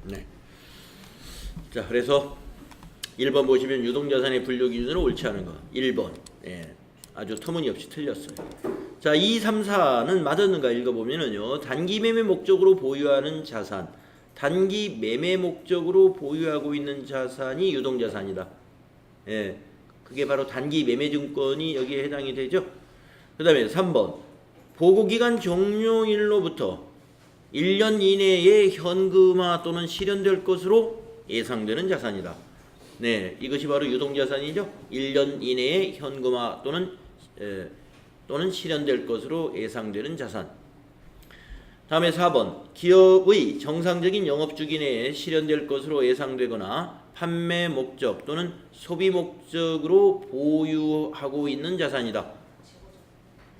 네. 자, 그래서 1번 보시면 유동자산의 분류 기준으로 옳지 않은 거 1번. 예. 아주 터무니없이 틀렸어요. 자, 2, 3, 4는 맞았는가 읽어보면은요. 단기 매매 목적으로 보유하는 자산, 단기 매매 목적으로 보유하고 있는 자산이 유동자산이다. 예. 그게 바로 단기 매매 증권이 여기에 해당이 되죠. 그 다음에 3번. 보고기간 종료일로부터 1년 이내에 현금화 또는 실현될 것으로 예상되는 자산이다. 네, 이것이 바로 유동자산이죠. 1년 이내에 현금화 또는 실현될 것으로 예상되는 자산. 다음에 4번. 기업의 정상적인 영업주기 내에 실현될 것으로 예상되거나 판매 목적 또는 소비 목적으로 보유하고 있는 자산이다.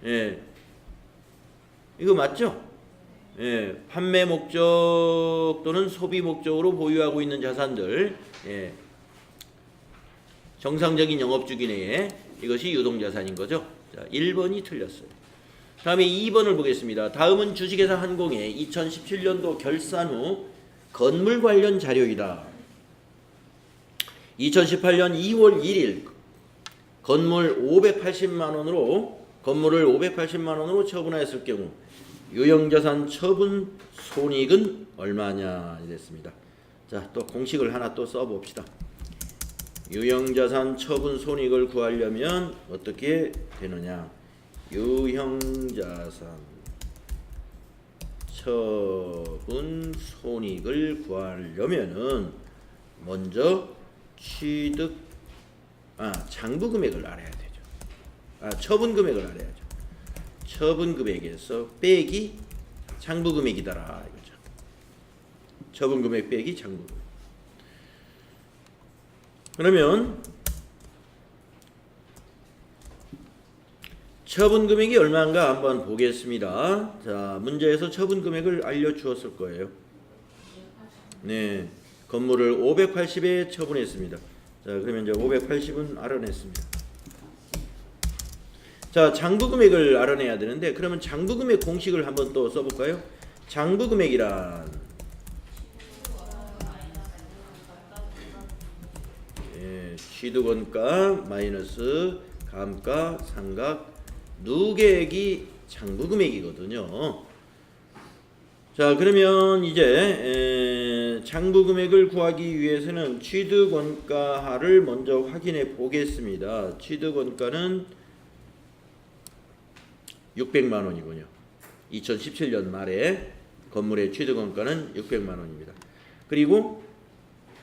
예. 이거 맞죠? 예. 판매 목적 또는 소비 목적으로 보유하고 있는 자산들. 예. 정상적인 영업주기 내에 이것이 유동자산인 거죠. 자, 1번이 틀렸어요. 다음에 2번을 보겠습니다. 다음은 주식회사 한공의 2017년도 결산 후 건물 관련 자료이다. 2018년 2월 1일 건물을 580만 원으로 처분하였을 경우 유형자산 처분 손익은 얼마냐 이랬습니다. 자, 또 공식을 하나 또 써봅시다. 유형자산 처분 손익을 구하려면 어떻게 되느냐? 유형자산 처분 손익을 구하려면은 먼저 장부 금액을 알아야 되죠. 처분 금액을 알아야죠. 처분 금액에서 빼기 장부 금액이다라 이거죠. 처분 금액 빼기 장부 금액. 그러면 처분 금액이 얼마인가 한번 보겠습니다. 자, 문제에서 처분 금액을 알려주었을 거예요. 네, 건물을 580에 처분했습니다. 자, 그러면 이제 580은 알아냈습니다. 자, 장부 금액을 알아내야 되는데 그러면 장부 금액 공식을 한번 또 써볼까요? 장부 금액이란 취득원가 마이너스 감가 상각 누계액이 장부 금액이거든요. 자, 그러면 이제 장부 금액을 구하기 위해서는 취득원가를 먼저 확인해 보겠습니다. 취득원가는 600만 원이군요. 2017년 말에 건물의 취득원가는 600만 원입니다. 그리고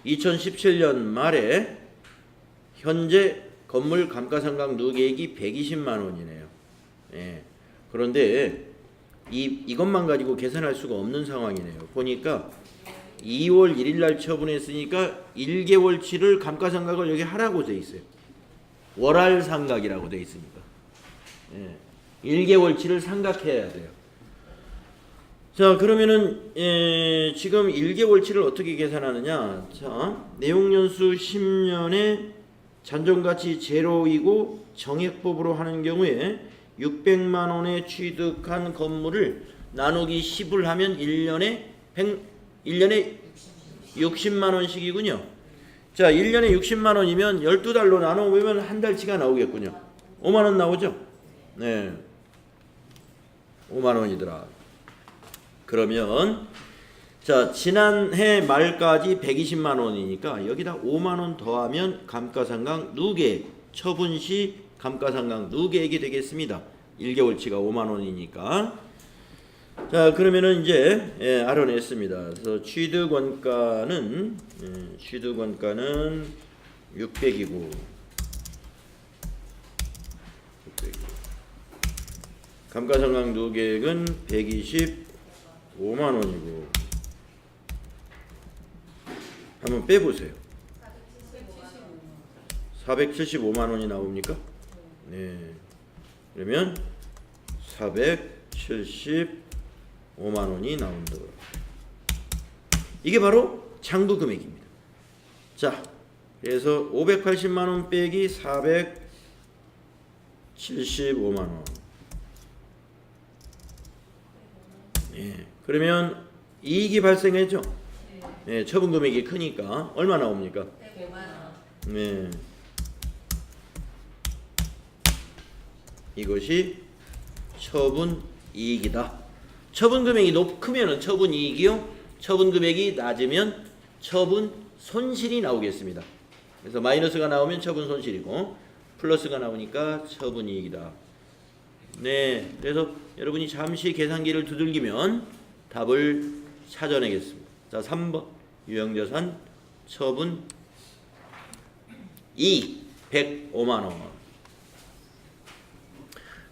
2017년 말에 현재 건물 감가상각 누계액이 120만 원이네요. 예. 그런데 이것만 가지고 계산할 수가 없는 상황이네요. 보니까 2월 1일 날 처분했으니까 1개월치를 감가상각을 여기 하라고 돼 있어요. 월할 상각이라고 돼 있으니까. 예. 1개월치를 상각해야 돼요. 자, 그러면은 지금 1개월치를 어떻게 계산하느냐? 자, 내용연수 10년에 잔존가치 제로이고 정액법으로 하는 경우에 600만 원에 취득한 건물을 나누기 10을 하면 1년에 60만 원씩이군요. 자, 1년에 60만 원이면 12달로 나눠보면 한 달치가 나오겠군요. 5만 원 나오죠? 네. 5만 원이더라. 그러면 자, 지난해 말까지 120만 원이니까 여기다 5만 원 더하면 감가상각 누계액, 처분 시 감가상각 누계액이 되겠습니다. 1개월치가 5만 원이니까. 자, 그러면은 이제 알아냈습니다. 그래서 취득원가는 600이고 감가상각 누계액은 125만 원이고 한번 빼보세요. 475만 원이 나옵니까? 네. 그러면 475만 원이 나온다. 이게 바로 장부 금액입니다. 자, 그래서 580만 원 빼기 475만 원. 예. 그러면 이익이 발생했죠? 예, 처분 금액이 크니까 얼마 나옵니까? 100만 원. 네. 이것이 처분 이익이다. 처분 금액이 크면은 처분 이익이요. 처분 금액이 낮으면 처분 손실이 나오겠습니다. 그래서 마이너스가 나오면 처분 손실이고 플러스가 나오니까 처분 이익이다. 네. 그래서 여러분이 잠시 계산기를 두들기면 답을 찾아내겠습니다. 자, 3번 유형자산 처분 이익 105만 원.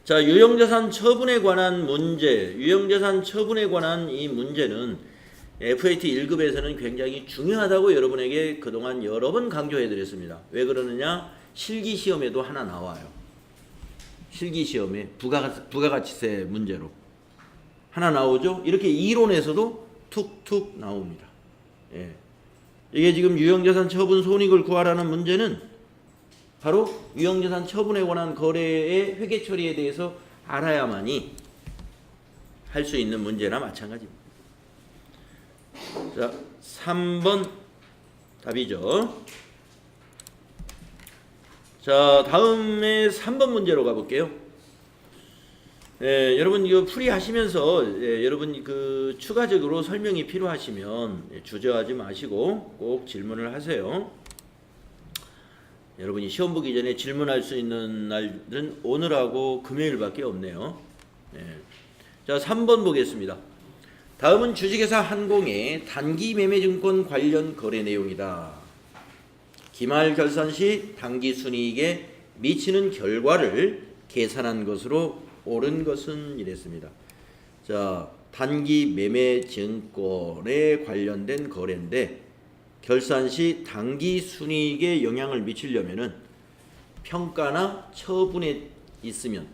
자, 유형자산 처분에 관한 문제, 유형자산 처분에 관한 이 문제는 FAT 1급에서는 굉장히 중요하다고 여러분에게 그동안 여러 번 강조해 드렸습니다. 왜 그러느냐? 실기시험에도 하나 나와요. 실기시험에 부가가치세 문제로 하나 나오죠. 이렇게 이론에서도 툭툭 나옵니다. 예. 이게 지금 유형자산 처분 손익을 구하라는 문제는 바로 유형자산 처분에 관한 거래의 회계 처리에 대해서 알아야만이 할 수 있는 문제나 마찬가지입니다. 자, 3번 답이죠. 자, 다음에 3번 문제로 가볼게요. 여러분 이거 풀이하시면서 여러분 그 추가적으로 설명이 필요하시면 주저하지 마시고 꼭 질문을 하세요. 여러분이 시험 보기 전에 질문할 수 있는 날은 오늘하고 금요일밖에 없네요. 자, 3번 보겠습니다. 다음은 주식회사 한공의 단기 매매증권 관련 거래 내용이다. 기말 결산 시 당기 순이익에 미치는 결과를 계산한 것으로 옳은 것은 이랬습니다. 자, 단기 매매증권에 관련된 거래인데 결산 시 당기 순이익에 영향을 미치려면은 평가나 처분이 있으면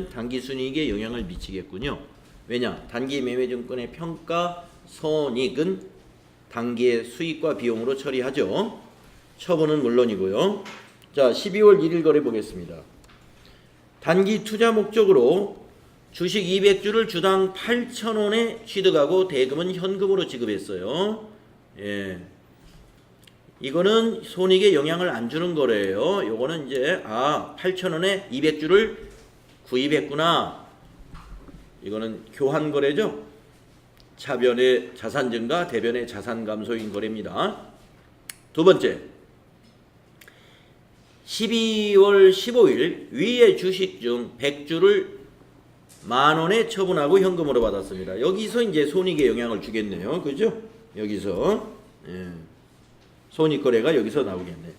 당기 순이익에 영향을 미치겠군요. 왜냐? 단기 매매증권의 평가 손익은 단기의 수익과 비용으로 처리하죠. 처분은 물론이고요. 자, 12월 1일 거래 보겠습니다. 단기 투자 목적으로 주식 200주를 주당 8,000원에 취득하고 대금은 현금으로 지급했어요. 예. 이거는 손익에 영향을 안 주는 거래요. 요거는 이제 8,000원에 200주를 구입했구나. 이거는 교환 거래죠. 차변의 자산 증가, 대변의 자산 감소인 거래입니다. 두 번째, 12월 15일 위의 주식 중 100주를 만원에 처분하고 현금으로 받았습니다. 여기서 이제 손익에 영향을 주겠네요. 그죠? 여기서 손익거래가 여기서 나오겠네.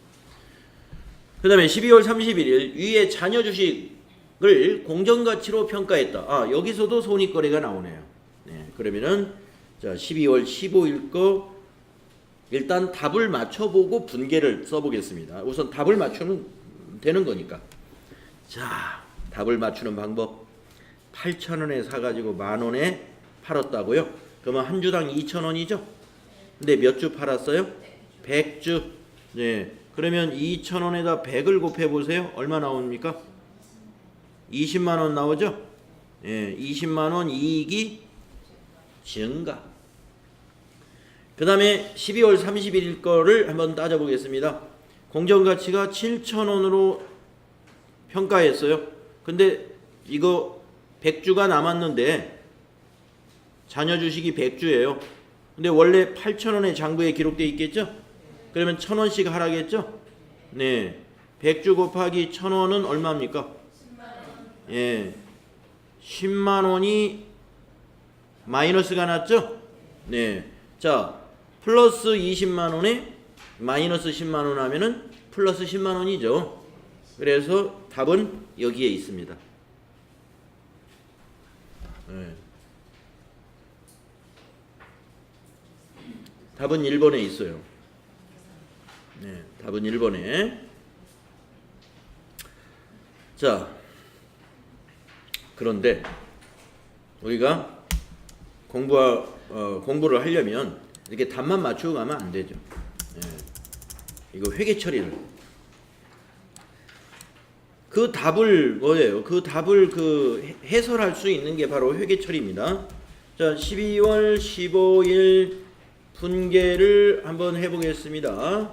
그 다음에 12월 31일 위의 자녀 주식을 공정가치로 평가했다. 여기서도 손익거래가 나오네요. 그러면은 자, 12월 15일 거 일단 답을 맞춰보고 분계를 써보겠습니다. 우선 답을 맞추면 되는 거니까. 자, 답을 맞추는 방법. 8,000원에 사가지고 만원에 팔았다고요? 그러면 한 주당 2,000원이죠? 근데 몇 주 팔았어요? 100주. 네. 그러면 2,000원에다 100을 곱해보세요. 얼마 나옵니까? 20만원 나오죠? 예, 20만원 이익이 증가. 그 다음에 12월 31일 거를 한번 따져보겠습니다. 공정가치가 7,000원으로 평가했어요. 근데 이거 100주가 남았는데 자녀 주식이 100주예요. 근데 원래 8,000원의 장부에 기록되어 있겠죠? 그러면 1,000원씩 하라겠죠? 네. 100주 곱하기 1,000원은 얼마입니까? 10만원. 예. 10만원이 마이너스가 났죠? 네. 자, 플러스 20만원에 마이너스 10만원 하면은 플러스 10만원이죠. 그래서 답은 여기에 있습니다. 네. 답은 1번에 있어요. 네, 답은 1번에. 자, 그런데 우리가 공부를 하려면 이렇게 답만 맞추고 가면 안 되죠. 네. 이거 회계 처리를. 그 답을 뭐예요? 그 답을 해설할 수 있는 게 바로 회계 처리입니다. 자, 12월 15일 분계를 한번 해보겠습니다.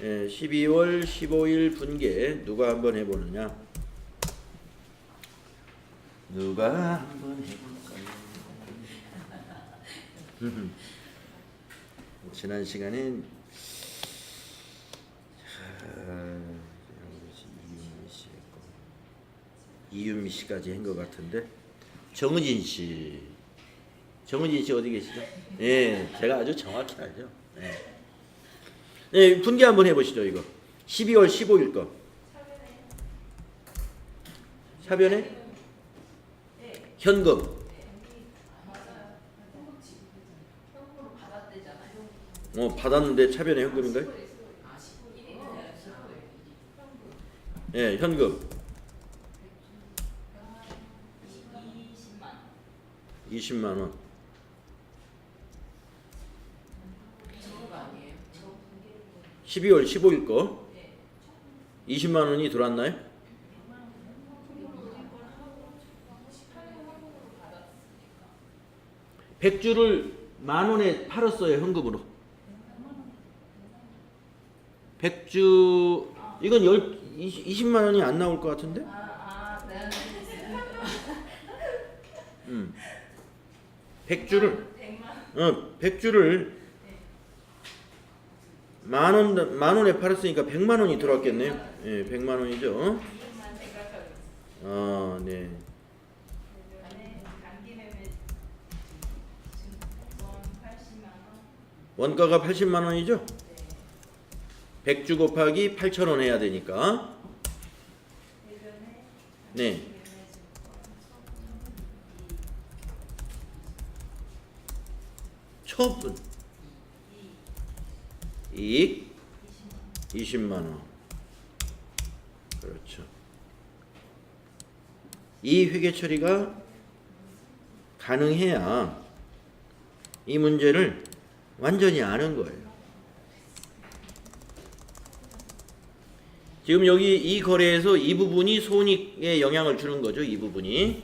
12월 15일 분계 누가 한번 해보느냐? 누가 한번 해볼까요? 지난 시간엔 이윤미 씨까지 한 것 같은데 정은진 씨 어디 계시죠? 예, 제가 아주 정확히 알죠. 네, 분계 한번 해보시죠. 이거 12월 15일 거. 사변에 현금. 받았는데 차변에 현금인가요? 예, 현금 20만 원. 12월 15일 거 20만 원이 들어왔나요? 백주를 만 원에 팔았어요, 현금으로. 백주 이건 20만 원이 안 나올 것 같은데? 백주를 만 원에 팔았으니까 100만 원이 들어왔겠네요. 예, 100만 원이죠. 네. 원가가 80만 원이죠? 100주 곱하기 8,000원 해야 되니까. 네. 처분 이익 20만 원. 그렇죠. 이 회계 처리가 가능해야 이 문제를 완전히 아는 거예요. 지금 여기 이 거래에서 이 부분이 손익에 영향을 주는 거죠. 이 부분이.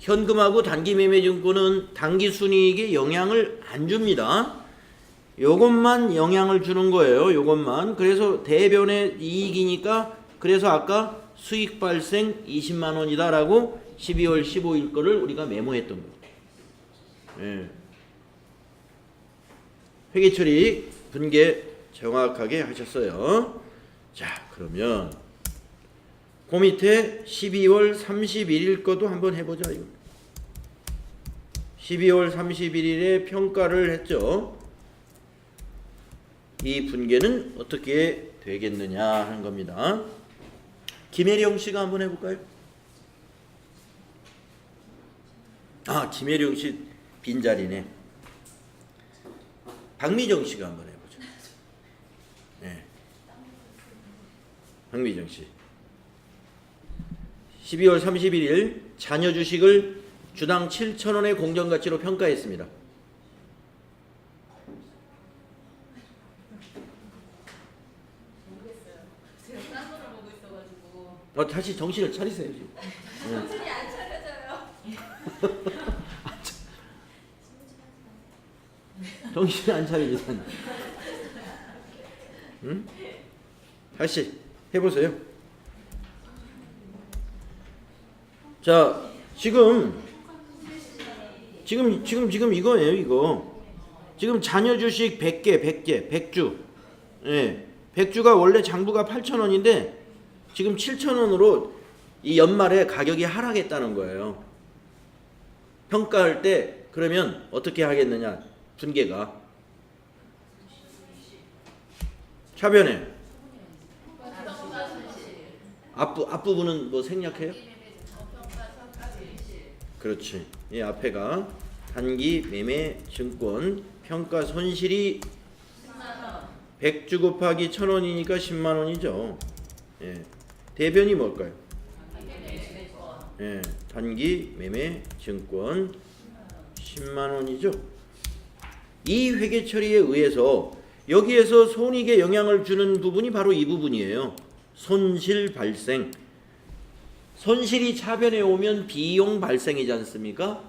현금하고 단기매매증권은 당기순이익에 영향을 안 줍니다. 요것만 영향을 주는 거예요. 요것만. 그래서 대변의 이익이니까 그래서 아까 수익 발생 20만 원이다라고 12월 15일 거를 우리가 메모했던 거예요. 예. 회계처리 분계 정확하게 하셨어요. 자, 그러면 그 밑에 12월 31일 것도 한번 해보자. 이거. 12월 31일에 평가를 했죠. 이 분계는 어떻게 되겠느냐 하는 겁니다. 김혜령 씨가 한번 해볼까요? 김혜령 씨 빈자리네. 박미정 씨가 한번 해보죠. 네. 박미정 씨. 12월 31일 자녀 주식을 주당 7,000원의 공정가치로 평가했습니다. 제가 딴 거를 보고 있어가지고. 다시 정신을 차리세요 지금. 정신이 안 차려져요. 정신이 안 차리잖아. 응? 다시 해보세요. 자, 지금 이거예요, 이거. 지금 자녀 주식 100주. 예. 100주가 원래 장부가 8,000원인데 지금 7,000원으로 이 연말에 가격이 하락했다는 거예요. 평가할 때 그러면 어떻게 하겠느냐? 분계가 차변에 앞부분은 뭐 생략해요? 그렇지. 이 앞에가 단기 매매 증권 평가 손실이 100주 곱하기 1,000원이니까 10만 원이죠. 예. 대변이 뭘까요? 예. 단기 매매 증권 10만 원이죠. 이 회계 처리에 의해서 여기에서 손익에 영향을 주는 부분이 바로 이 부분이에요. 손실 발생. 손실이 차변에 오면 비용 발생이지 않습니까?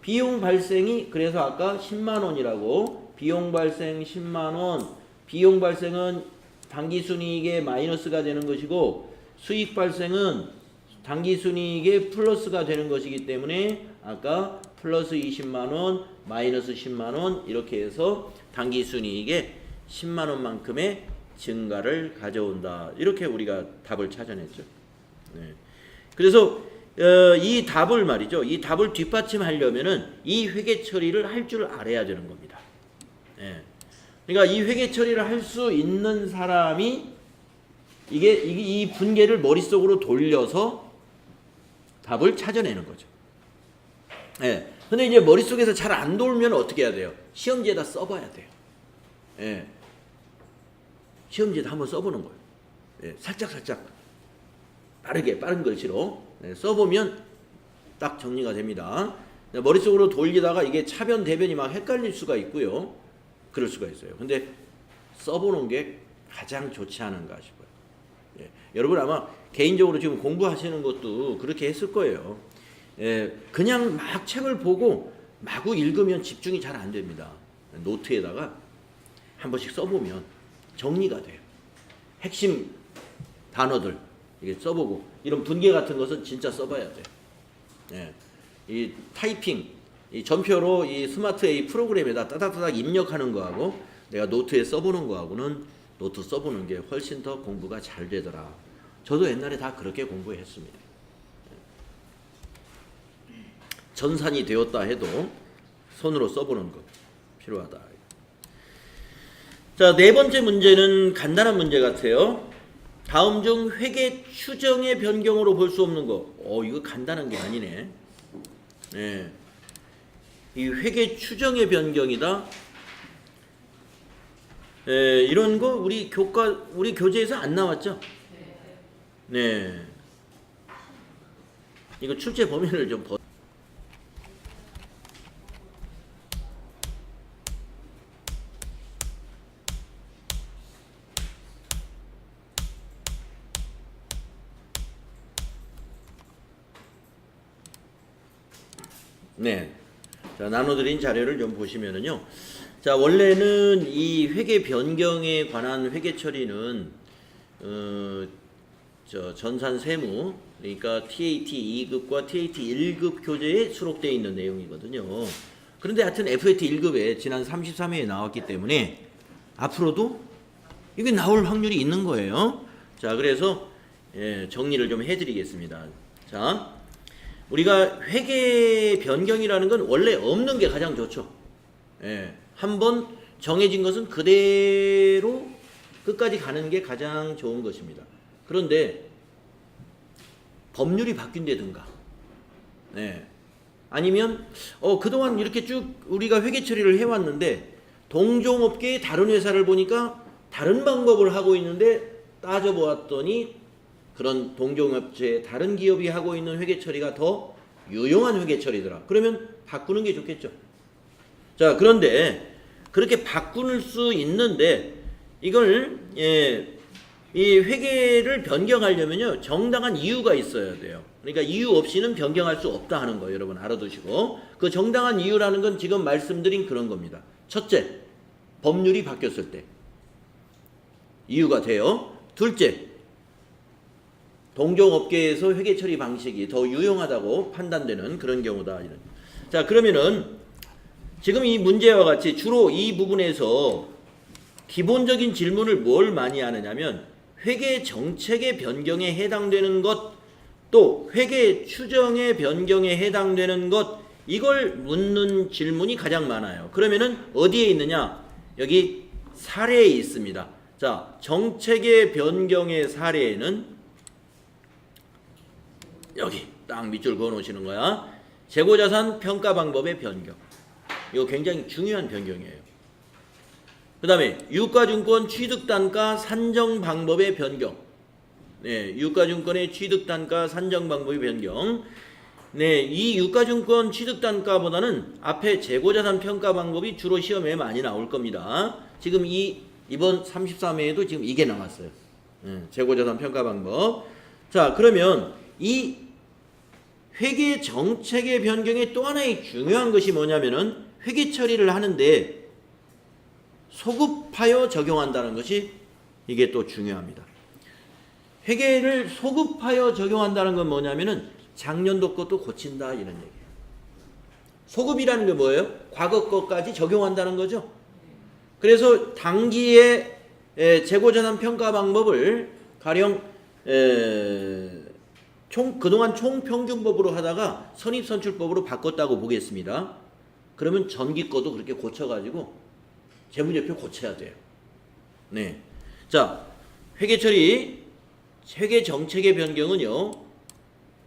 비용 발생이 그래서 아까 10만 원이라고 비용 발생 10만 원. 비용 발생은 당기순이익에 마이너스가 되는 것이고 수익 발생은 당기순이익에 플러스가 되는 것이기 때문에 아까 플러스 20만 원, 마이너스 10만 원 이렇게 해서 당기순이익에 10만 원만큼의 증가를 가져온다. 이렇게 우리가 답을 찾아냈죠. 네. 그래서 이 답을 말이죠. 이 답을 뒷받침하려면은 이 회계 처리를 할 줄 알아야 되는 겁니다. 네. 그러니까 이 회계 처리를 할 수 있는 사람이 이 분계를 머릿속으로 돌려서 답을 찾아내는 거죠. 예. 근데 이제 머릿속에서 잘 안 돌면 어떻게 해야 돼요? 시험지에다 써봐야 돼요. 예. 시험지에다 한번 써보는 거예요. 예. 살짝 빠른 글씨로 써보면 딱 정리가 됩니다. 머릿속으로 돌리다가 이게 차변 대변이 막 헷갈릴 수가 있고요. 그럴 수가 있어요. 근데 써보는 게 가장 좋지 않은가 싶어요. 예. 여러분 아마 개인적으로 지금 공부하시는 것도 그렇게 했을 거예요. 예. 그냥 막 책을 보고 마구 읽으면 집중이 잘 안 됩니다. 노트에다가 한 번씩 써보면 정리가 돼요. 핵심 단어들 이게 써보고 이런 분계 같은 것은 진짜 써봐야 돼요. 예. 이 타이핑, 이 전표로 이 스마트 A 프로그램에다 따닥따닥 입력하는 거하고 내가 노트에 써보는 거하고는 노트 써보는 게 훨씬 더 공부가 잘 되더라. 저도 옛날에 다 그렇게 공부했습니다. 전산이 되었다 해도 손으로 써보는 거 필요하다. 자, 네 번째 문제는 간단한 문제 같아요. 다음 중 회계 추정의 변경으로 볼 수 없는 거. 이거 간단한 게 아니네. 네. 이 회계 추정의 변경이다. 이런 거 우리 교재에서 안 나왔죠? 네. 이거 출제 범위를 좀 네. 자, 나눠드린 자료를 좀 보시면은요. 자, 원래는 이 회계 변경에 관한 회계 처리는 전산 세무, 그러니까 TAT 2급과 TAT 1급 교재에 수록되어 있는 내용이거든요. 그런데 하여튼 FAT 1급에 지난 33회에 나왔기 때문에 앞으로도 이게 나올 확률이 있는 거예요. 자, 그래서 정리를 좀 해드리겠습니다. 자, 우리가 회계 변경이라는 건 원래 없는 게 가장 좋죠. 한번 정해진 것은 그대로 끝까지 가는 게 가장 좋은 것입니다. 그런데 법률이 바뀐다든가, 아니면 그동안 이렇게 쭉 우리가 회계 처리를 해왔는데 동종업계의 다른 회사를 보니까 다른 방법을 하고 있는데 따져보았더니 그런 동종업체의 다른 기업이 하고 있는 회계 처리가 더 유용한 회계 처리더라. 그러면 바꾸는 게 좋겠죠. 자, 그런데 그렇게 바꿀 수 있는데 이걸 이 회계를 변경하려면요 정당한 이유가 있어야 돼요. 그러니까 이유 없이는 변경할 수 없다 하는 거 여러분 알아두시고, 그 정당한 이유라는 건 지금 말씀드린 그런 겁니다. 첫째, 법률이 바뀌었을 때 이유가 돼요. 둘째, 동종업계에서 회계 처리 방식이 더 유용하다고 판단되는 그런 경우다. 자, 그러면은 지금 이 문제와 같이 주로 이 부분에서 기본적인 질문을 뭘 많이 하느냐면 회계 정책의 변경에 해당되는 것, 또 회계 추정의 변경에 해당되는 것, 이걸 묻는 질문이 가장 많아요. 그러면은 어디에 있느냐? 여기 사례에 있습니다. 자, 정책의 변경의 사례에는 여기 딱 밑줄 그어 놓으시는 거야. 재고자산 평가 방법의 변경. 이거 굉장히 중요한 변경이에요. 그 다음에 유가증권 취득단가 산정 방법의 변경. 네, 유가증권의 취득단가 산정 방법의 변경. 네, 이 유가증권 취득단가보다는 앞에 재고자산 평가 방법이 주로 시험에 많이 나올 겁니다. 지금 이번 33회에도 지금 이게 나왔어요. 재고자산 평가 방법. 자, 그러면 이 회계 정책의 변경에 또 하나의 중요한 것이 뭐냐면은 회계 처리를 하는데 소급하여 적용한다는 것이 이게 또 중요합니다. 회계를 소급하여 적용한다는 건 뭐냐면은 작년도 것도 고친다 이런 얘기예요. 소급이라는 게 뭐예요? 과거 것까지 적용한다는 거죠. 그래서 당기의 재고자산 평가 방법을 가령 그동안 총평균법으로 하다가 선입선출법으로 바꿨다고 보겠습니다. 그러면 전기 거도 그렇게 고쳐가지고 재무제표 고쳐야 돼요. 네. 자, 회계처리, 회계 정책의 변경은요,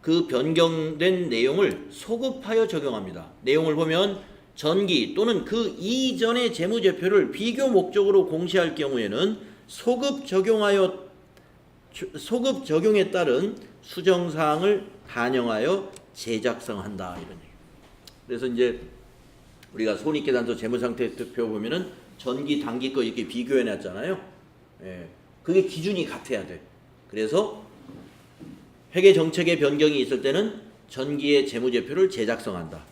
그 변경된 내용을 소급하여 적용합니다. 내용을 보면 전기 또는 그 이전의 재무제표를 비교 목적으로 공시할 경우에는 소급 적용에 따른 수정사항을 반영하여 재작성한다 이런 얘기. 그래서 이제 우리가 손익계산서 재무상태표 보면은 전기, 단기 거 이렇게 비교해 놨잖아요. 예, 그게 기준이 같아야 돼. 그래서 회계 정책의 변경이 있을 때는 전기의 재무제표를 재작성한다.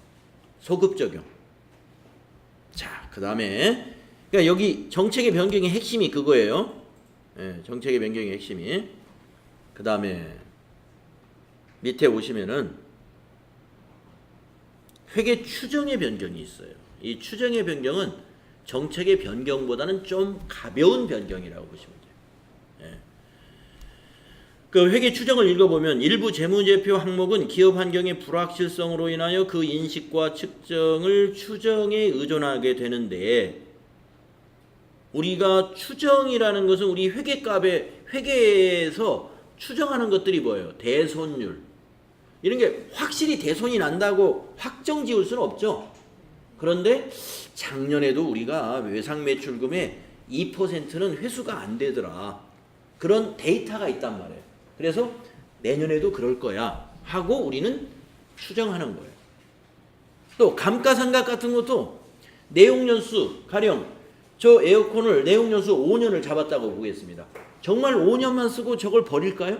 소급 적용. 자, 그 다음에 그러니까 여기 정책의 변경의 핵심이 그거예요. 예, 정책의 변경의 핵심이. 그 다음에 밑에 보시면은 회계 추정의 변경이 있어요. 이 추정의 변경은 정책의 변경보다는 좀 가벼운 변경이라고 보시면 돼요. 예. 그 회계 추정을 읽어보면 일부 재무제표 항목은 기업 환경의 불확실성으로 인하여 그 인식과 측정을 추정에 의존하게 되는데, 우리가 추정이라는 것은 우리 회계에서 추정하는 것들이 뭐예요? 대손율. 이런 게 확실히 대손이 난다고 확정 지을 수는 없죠. 그런데 작년에도 우리가 외상매출금의 2%는 회수가 안 되더라. 그런 데이터가 있단 말이에요. 그래서 내년에도 그럴 거야 하고 우리는 추정하는 거예요. 또 감가상각 같은 것도 내용연수, 가령 저 에어컨을 내용연수 5년을 잡았다고 보겠습니다. 정말 5년만 쓰고 저걸 버릴까요?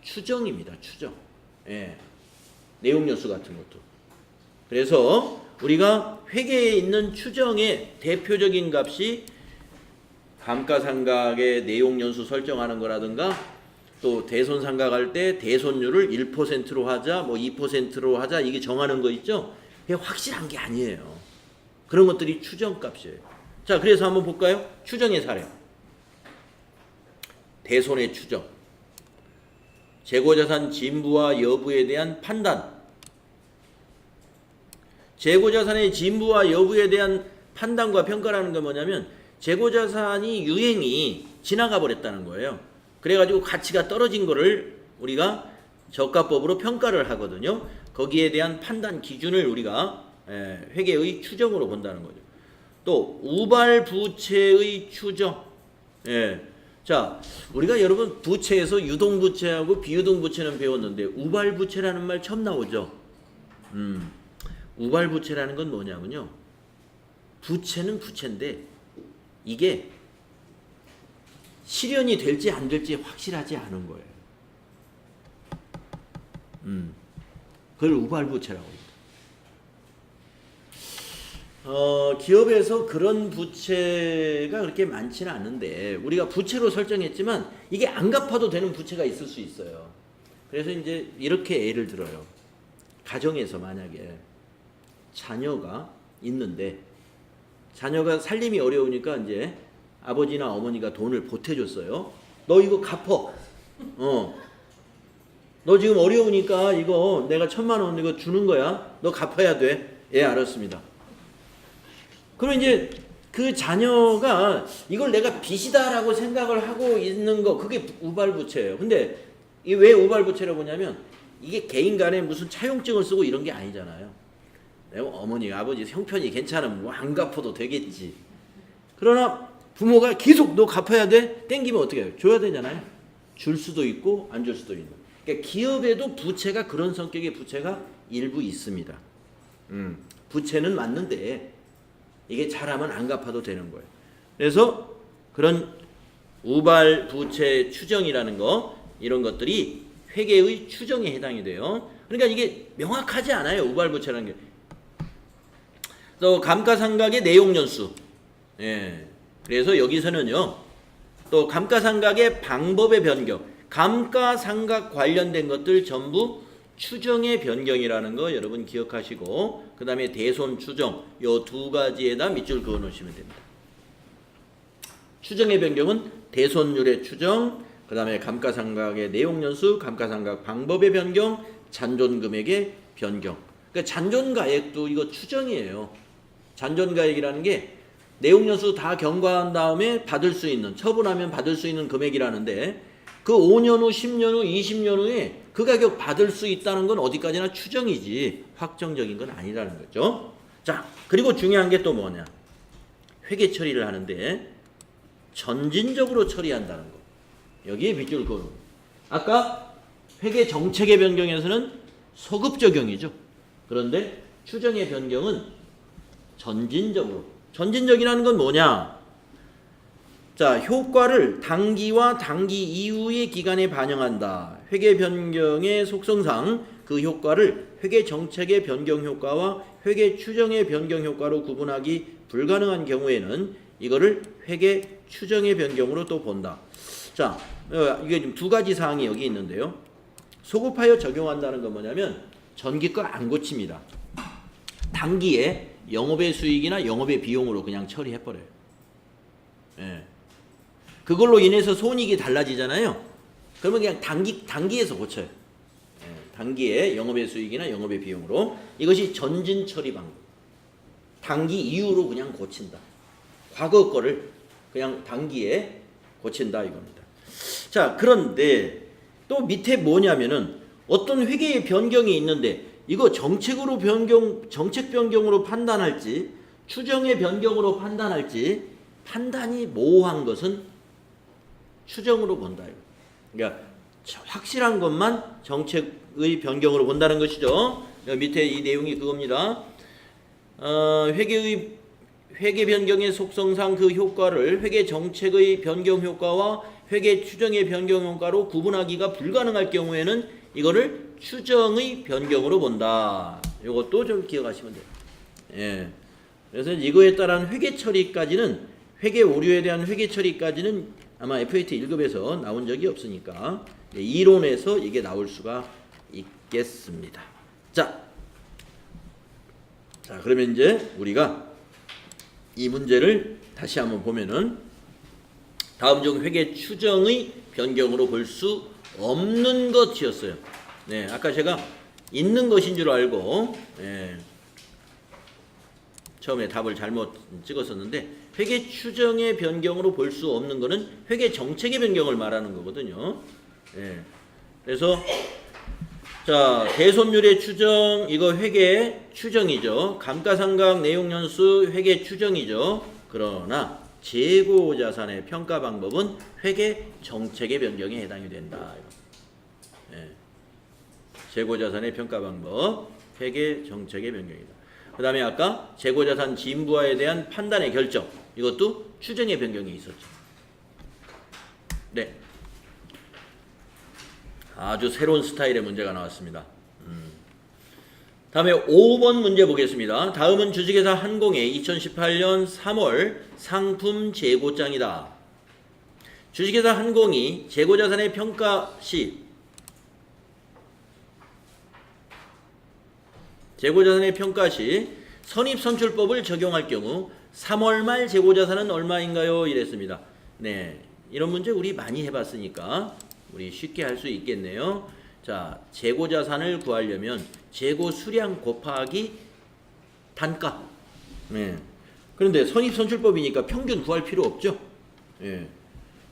추정입니다. 추정. 예. 내용연수 같은 것도. 그래서 우리가 회계에 있는 추정의 대표적인 값이 감가상각의 내용연수 설정하는 거라든가, 또 대손상각할 때 대손율을 1%로 하자, 뭐 2%로 하자, 이게 정하는 거 있죠? 그게 확실한 게 아니에요. 그런 것들이 추정값이에요. 자, 그래서 한번 볼까요? 추정의 사례. 대손의 추정. 재고자산 진부와 여부에 대한 판단. 재고자산의 진부와 여부에 대한 판단과 평가라는 건 뭐냐면, 재고자산이 유행이 지나가 버렸다는 거예요. 그래가지고 가치가 떨어진 거를 우리가 저가법으로 평가를 하거든요. 거기에 대한 판단 기준을 우리가 회계의 추정으로 본다는 거죠. 또 우발 부채의 추정. 자, 우리가 여러분 부채에서 유동 부채하고 비유동 부채는 배웠는데 우발 부채라는 말 처음 나오죠. 우발 부채라는 건 뭐냐면요, 부채는 부채인데 이게 실현이 될지 안 될지 확실하지 않은 거예요. 그걸 우발부채라고 합니다. 기업에서 그런 부채가 그렇게 많지는 않은데 우리가 부채로 설정했지만 이게 안 갚아도 되는 부채가 있을 수 있어요. 그래서 이제 이렇게 예를 들어요. 가정에서 만약에 자녀가 있는데 자녀가 살림이 어려우니까 이제 아버지나 어머니가 돈을 보태줬어요. 너 이거 갚어. 너 지금 어려우니까 이거 내가 1,000,000원 이거 주는 거야. 너 갚아야 돼. 예, 알았습니다. 그럼 이제 그 자녀가 이걸 내가 빚이다라고 생각을 하고 있는 거, 그게 우발부채예요. 근데 이게 왜 우발부채라고 보냐면 이게 개인 간에 무슨 차용증을 쓰고 이런 게 아니잖아요. 내가 어머니, 아버지 형편이 괜찮으면 뭐 안 갚아도 되겠지. 그러나 부모가 계속 너 갚아야 돼? 땡기면 어떻게 해요? 줘야 되잖아요. 줄 수도 있고 안 줄 수도 있는. 그러니까 기업에도 부채가 그런 성격의 부채가 일부 있습니다. 부채는 맞는데 이게 잘하면 안 갚아도 되는 거예요. 그래서 그런 우발 부채 추정이라는 거, 이런 것들이 회계의 추정에 해당이 돼요. 그러니까 이게 명확하지 않아요. 우발 부채라는 게. 또 감가상각의 내용연수. 예. 그래서 여기서는요. 또 감가상각의 방법의 변경, 감가상각 관련된 것들 전부 추정의 변경이라는 거 여러분 기억하시고, 그 다음에 대손 추정 요 두 가지에다 밑줄 그어 놓으시면 됩니다. 추정의 변경은 대손율의 추정, 그 다음에 감가상각의 내용연수, 감가상각 방법의 변경, 잔존금액의 변경. 그러니까 잔존가액도 이거 추정이에요. 잔존가액이라는 게 내용연수 다 경과한 다음에 받을 수 있는, 처분하면 받을 수 있는 금액이라는데, 그 5년 후, 10년 후, 20년 후에 그 가격 받을 수 있다는 건 어디까지나 추정이지 확정적인 건 아니라는 거죠. 자, 그리고 중요한 게 또 뭐냐? 회계 처리를 하는데 전진적으로 처리한다는 거. 여기에 밑줄 그어. 아까 회계 정책의 변경에서는 소급 적용이죠. 그런데 추정의 변경은 전진적으로. 전진적이라는 건 뭐냐? 자, 효과를 당기와 당기 이후의 기간에 반영한다. 회계 변경의 속성상 그 효과를 회계 정책의 변경 효과와 회계 추정의 변경 효과로 구분하기 불가능한 경우에는 이거를 회계 추정의 변경으로 또 본다. 자, 이게 지금 두 가지 사항이 여기 있는데요. 소급하여 적용한다는 건 뭐냐면 전기 거 안 고칩니다. 단기에 영업의 수익이나 영업의 비용으로 그냥 처리해버려요. 예. 그걸로 인해서 손익이 달라지잖아요. 그러면 그냥 단기에서 고쳐요. 예. 단기에 영업의 수익이나 영업의 비용으로. 이것이 전진 처리 방법. 단기 이후로 그냥 고친다. 과거 거를 그냥 단기에 고친다 이겁니다. 자, 그런데 또 밑에 뭐냐면은 어떤 회계의 변경이 있는데 이거 정책으로 변경, 정책 변경으로 판단할지 추정의 변경으로 판단할지 판단이 모호한 것은 추정으로 본다. 그러니까 확실한 것만 정책의 변경으로 본다는 것이죠. 밑에 이 내용이 그겁니다. 회계 변경의 속성상 그 효과를 회계 정책의 변경 효과와 회계 추정의 변경 효과로 구분하기가 불가능할 경우에는 이거를 추정의 변경으로 본다. 이것도 좀 기억하시면 돼요. 예. 그래서 이거에 따른 회계 처리까지는 회계 오류에 대한 회계 처리까지는 아마 FAT 1급에서 나온 적이 없으니까 이론에서 이게 나올 수가 있겠습니다. 자, 그러면 이제 우리가 이 문제를 다시 한번 보면은 다음 중 회계 추정의 변경으로 볼 수 없는 것이었어요. 네, 아까 제가 있는 것인 줄 알고 처음에 답을 잘못 찍었었는데 회계 추정의 변경으로 볼 수 없는 것은 회계 정책의 변경을 말하는 거거든요. 그래서 자, 대손율의 추정 이거 회계 추정이죠. 감가상각 내용연수 회계 추정이죠. 그러나 재고자산의 평가 방법은 회계 정책의 변경에 해당이 된다. 재고자산의 평가 방법 회계 정책의 변경이다. 그 다음에 아까 재고자산 진부화에 대한 판단의 결정 이것도 추정의 변경이 있었죠. 네, 아주 새로운 스타일의 문제가 나왔습니다. 다음에 5번 문제 보겠습니다. 다음은 주식회사 한공의 2018년 3월 상품 재고장이다. 주식회사 한공이 재고자산의 평가 시 선입선출법을 적용할 경우 3월 말 재고자산은 얼마인가요? 이랬습니다. 네, 이런 문제 우리 많이 해봤으니까 우리 쉽게 할 수 있겠네요. 자, 재고자산을 구하려면 재고 수량 곱하기 단가. 네. 그런데 선입선출법이니까 평균 구할 필요 없죠. 네.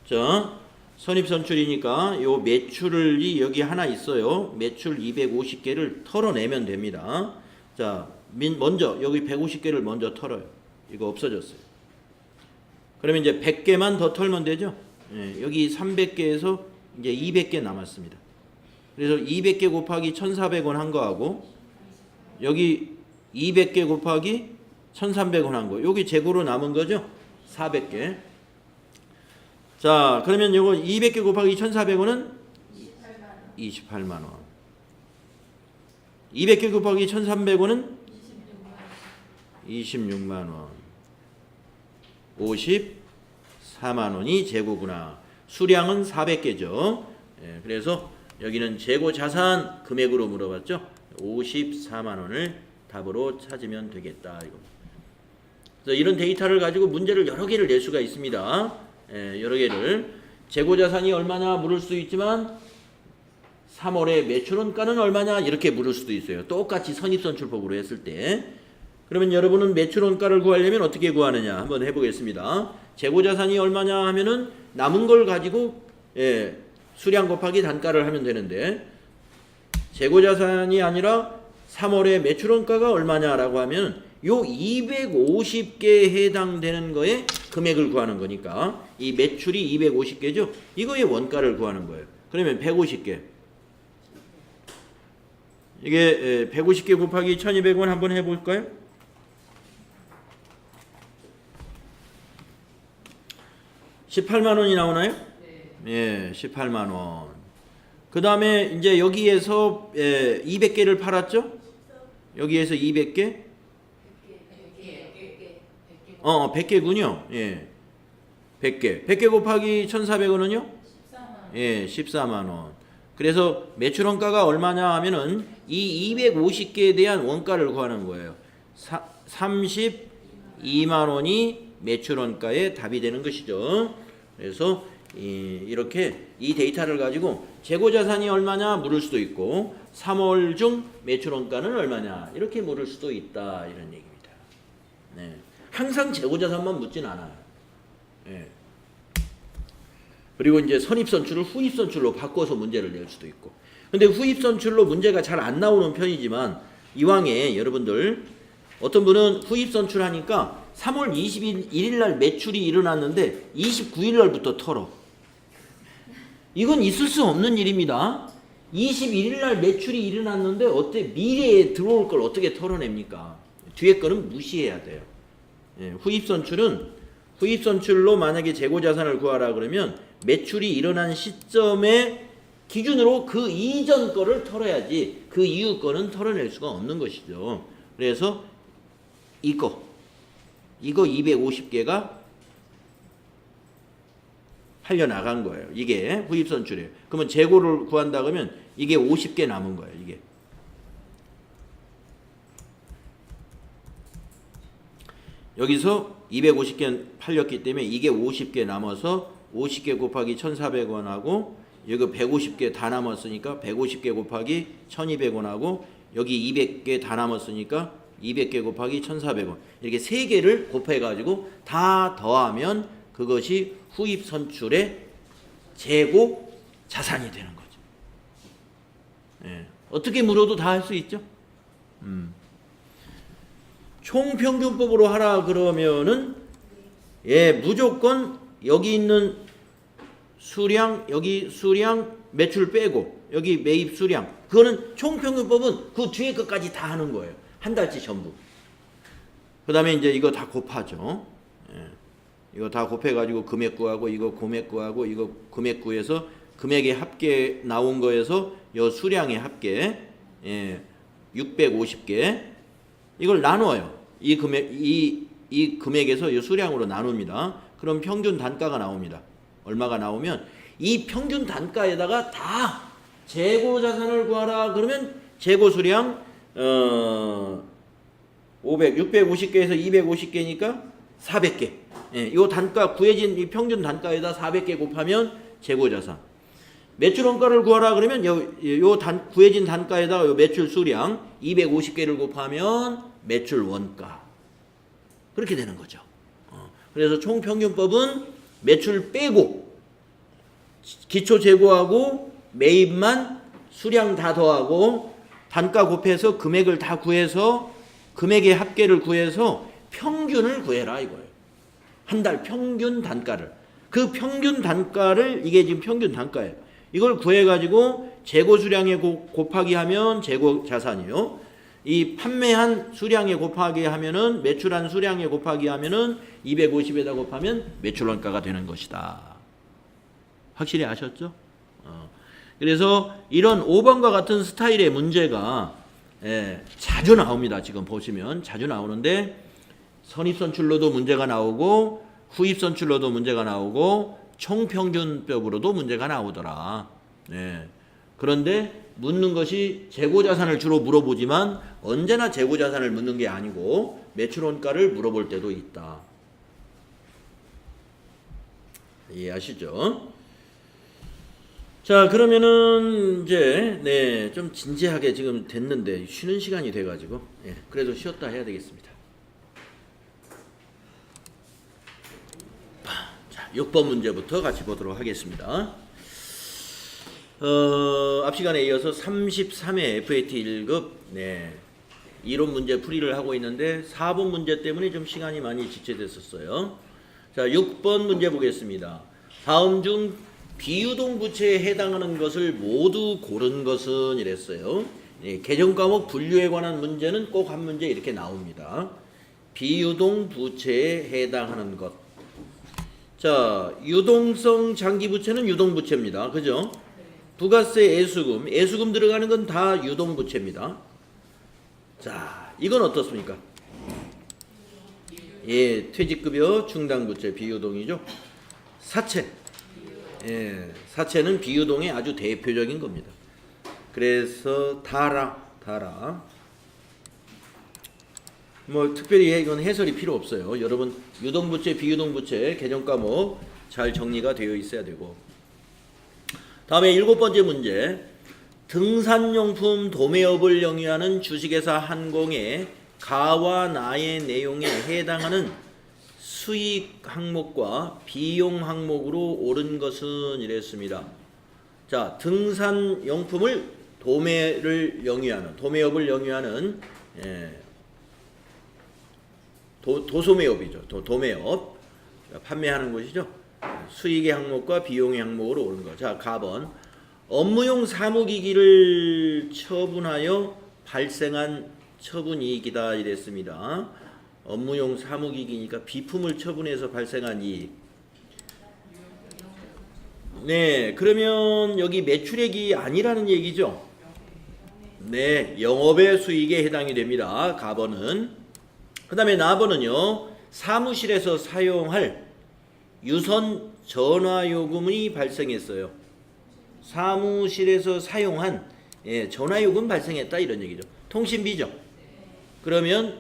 자, 선입선출이니까 요 매출이 여기 하나 있어요. 매출 250개를 털어내면 됩니다. 자, 먼저 여기 150개를 먼저 털어요. 이거 없어졌어요. 그러면 이제 100개만 더 털면 되죠. 네. 여기 300개에서 이제 200개 남았습니다. 그래서 200개 곱하기 1,400원 한 거하고 여기 200개 곱하기 1,300원 한 거. 여기 재고로 남은 거죠? 400개. 자, 그러면 요거 200개 곱하기 1,400원은 28만 원. 200개 곱하기 1,300원은 26만 원. 54만 원이 재고구나. 수량은 400개죠. 예, 그래서 여기는 재고 자산 금액으로 물어봤죠. 54만 원을 답으로 찾으면 되겠다. 이거. 그래서 이런 데이터를 가지고 문제를 여러 개를 낼 수가 있습니다. 예, 여러 개를. 재고 자산이 얼마냐 물을 수도 있지만 3월에 매출원가는 얼마냐 이렇게 물을 수도 있어요. 똑같이 선입선출법으로 했을 때. 그러면 여러분은 매출원가를 구하려면 어떻게 구하느냐 한번 해보겠습니다. 재고자산이 얼마냐 하면은 남은 걸 가지고 수량 곱하기 단가를 하면 되는데, 재고자산이 아니라 3월에 매출원가가 얼마냐라고 하면 요 250개에 해당되는 거에 금액을 구하는 거니까 이 매출이 250개죠. 이거의 원가를 구하는 거예요. 그러면 150개. 이게 150개 곱하기 1200원 한번 해볼까요? 18만 원이 나오나요? 예, 18만 원. 그 다음에 이제 여기에서 200개를 팔았죠? 여기에서 200개? 100개군요. 예. 100개. 100개 곱하기 1,400원은요? 14만. 예, 14만 원. 그래서 매출 원가가 얼마냐 하면은 이 250개에 대한 원가를 구하는 거예요. 32만 원이 매출 원가의 답이 되는 것이죠. 그래서 이렇게 이 데이터를 가지고 재고 자산이 얼마냐 물을 수도 있고 3월 중 매출 원가는 얼마냐 이렇게 물을 수도 있다 이런 얘기입니다. 네. 항상 재고 자산만 묻진 않아요. 네. 그리고 이제 선입선출을 후입선출로 바꿔서 문제를 낼 수도 있고. 근데 후입선출로 문제가 잘 안 나오는 편이지만 이왕에 여러분들 어떤 분은 후입선출하니까 3월 21일 날 매출이 일어났는데 29일 날부터 털어. 이건 있을 수 없는 일입니다. 21일 날 매출이 일어났는데 어때 미래에 들어올 걸 어떻게 털어냅니까? 뒤에 거는 무시해야 돼요. 예, 후입선출로 만약에 재고자산을 구하라 그러면 매출이 일어난 시점에 기준으로 그 이전 거를 털어야지 그 이후 거는 털어낼 수가 없는 것이죠. 그래서 이거 250개가 팔려 나간 거예요. 이게 후입선출이에요. 그러면 재고를 구한다 그러면 이게 50개 남은 거예요. 이게 여기서 250개 팔렸기 때문에 이게 50개 남아서 50개 곱하기 1,400원하고 여기 150개 다 남았으니까 150개 곱하기 1,200원하고 여기 200개 다 남았으니까 200개 곱하기 1,400원 이렇게 3개를 곱해가지고 다 더하면 그것이 후입선출의 재고 자산이 되는 거죠. 예. 어떻게 물어도 다 할 수 있죠. 총평균법으로 하라 그러면은 무조건 여기 있는 수량, 여기 수량, 매출 빼고 여기 매입 수량 그거는 총평균법은 그 뒤에 것까지 다 하는 거예요. 한 달치 전부. 그 다음에 이제 이거 다 곱하죠. 이거 다 곱해가지고 금액 구하고 이거 금액 구하고 이거 금액 구해서 금액의 합계 나온 거에서 요 수량의 합계 650개 이걸 나눠요. 이 금액에서 이 수량으로 나눕니다. 그럼 평균 단가가 나옵니다. 얼마가 나오면 이 평균 단가에다가 다 재고 자산을 구하라 그러면 재고 수량 650개에서 250개니까 400개. 이 단가 구해진 이 평균 단가에다 400개 곱하면 재고 자산. 매출 원가를 구하라 그러면 구해진 단가에다가 요 매출 수량 250개를 곱하면 매출 원가. 그렇게 되는 거죠. 그래서 총평균법은 매출 빼고 기초 재고하고 매입만 수량 다 더하고 단가 곱해서 금액을 다 구해서 금액의 합계를 구해서 평균을 구해라 이거예요. 한 달 평균 단가를. 그 평균 단가를 이게 지금 평균 단가예요. 이걸 구해가지고 재고 수량에 곱하기 하면 재고 자산이요. 이 판매한 수량에 곱하기 하면은 매출한 수량에 곱하기 하면은 250에다 곱하면 매출 원가가 되는 것이다. 확실히 아셨죠? 그래서 이런 5번과 같은 스타일의 문제가 자주 나옵니다. 지금 보시면 자주 나오는데 선입선출로도 문제가 나오고 후입 선출로도 문제가 나오고 총평균법으로도 문제가 나오더라. 네. 그런데 묻는 것이 재고자산을 주로 물어보지만 언제나 재고자산을 묻는 게 아니고 매출원가를 물어볼 때도 있다. 이해하시죠? 자, 그러면은 이제 좀 진지하게 지금 됐는데 쉬는 시간이 돼가지고 그래도 쉬었다 해야 되겠습니다. 자, 6번 문제부터 같이 보도록 하겠습니다. 앞 시간에 이어서 33회 FAT 1급 이론 문제 풀이를 하고 있는데 4번 문제 때문에 좀 시간이 많이 지체됐었어요. 자, 6번 문제 보겠습니다. 다음 중 비유동 부채에 해당하는 것을 모두 고른 것은 이랬어요. 개정 과목 분류에 관한 문제는 꼭 한 문제 이렇게 나옵니다. 비유동 부채에 해당하는 것. 자, 유동성 장기 부채는 유동 부채입니다. 그죠? 부가세 애수금 들어가는 건 다 유동 부채입니다. 자, 이건 어떻습니까? 퇴직급여 충당 부채 비유동이죠. 사채. 사채는 비유동의 아주 대표적인 겁니다. 그래서 다라. 뭐 특별히 이건 해설이 필요 없어요. 여러분 유동부채, 비유동부채 개정 과목 잘 정리가 되어 있어야 되고. 다음에 7번째 문제. 등산용품 도매업을 영위하는 주식회사 한공의 가와 나의 내용에 해당하는 수익 항목과 비용 항목으로 옳은 것은 이랬습니다. 자, 등산용품을 도매업을 영위하는 도소매업이죠. 도매업 판매하는 곳이죠. 수익의 항목과 비용의 항목으로 옳은 것. 자, 가번 업무용 사무기기를 처분하여 발생한 처분이익이다 이랬습니다. 업무용 사무기기니까 비품을 처분해서 발생한 이익. 그러면 여기 매출액이 아니라는 얘기죠. 영업의 수익에 해당이 됩니다. 가번은. 그 다음에 나번은요. 사무실에서 사용할 유선 전화요금이 발생했어요. 사무실에서 사용한 전화요금 발생했다 이런 얘기죠. 통신비죠. 그러면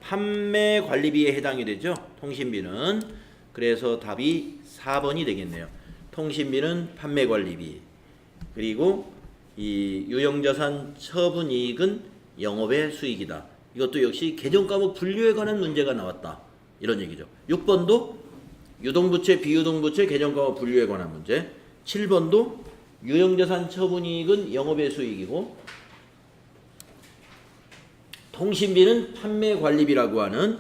판매 관리비에 해당이 되죠. 통신비는. 그래서 답이 4번이 되겠네요. 통신비는 판매 관리비. 그리고 이 유형자산 처분이익은 영업의 수익이다. 이것도 역시 개정 과목 분류에 관한 문제가 나왔다. 이런 얘기죠. 6번도 유동부채, 비유동부채 개정 과목 분류에 관한 문제. 7번도 유형자산 처분이익은 영업의 수익이고 통신비는 판매관리비라고 하는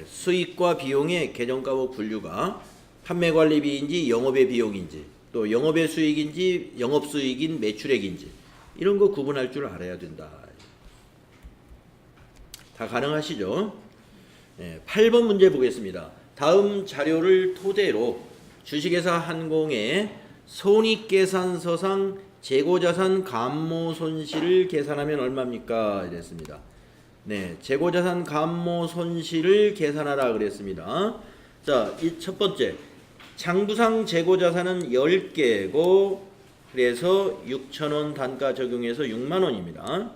수익과 비용의 개정 과목 분류가 판매관리비인지 영업의 비용인지 또 영업의 수익인지 영업수익인 매출액인지 이런 거 구분할 줄 알아야 된다. 다 가능하시죠? 8번 문제 보겠습니다. 다음 자료를 토대로 주식회사 한공의 손익계산서상 재고자산 감모 손실을 계산하면 얼마입니까? 이랬습니다. 재고자산 감모 손실을 계산하라 그랬습니다. 자, 이 첫 번째. 장부상 재고자산은 10개고 그래서 6,000원 단가 적용해서 6만원입니다.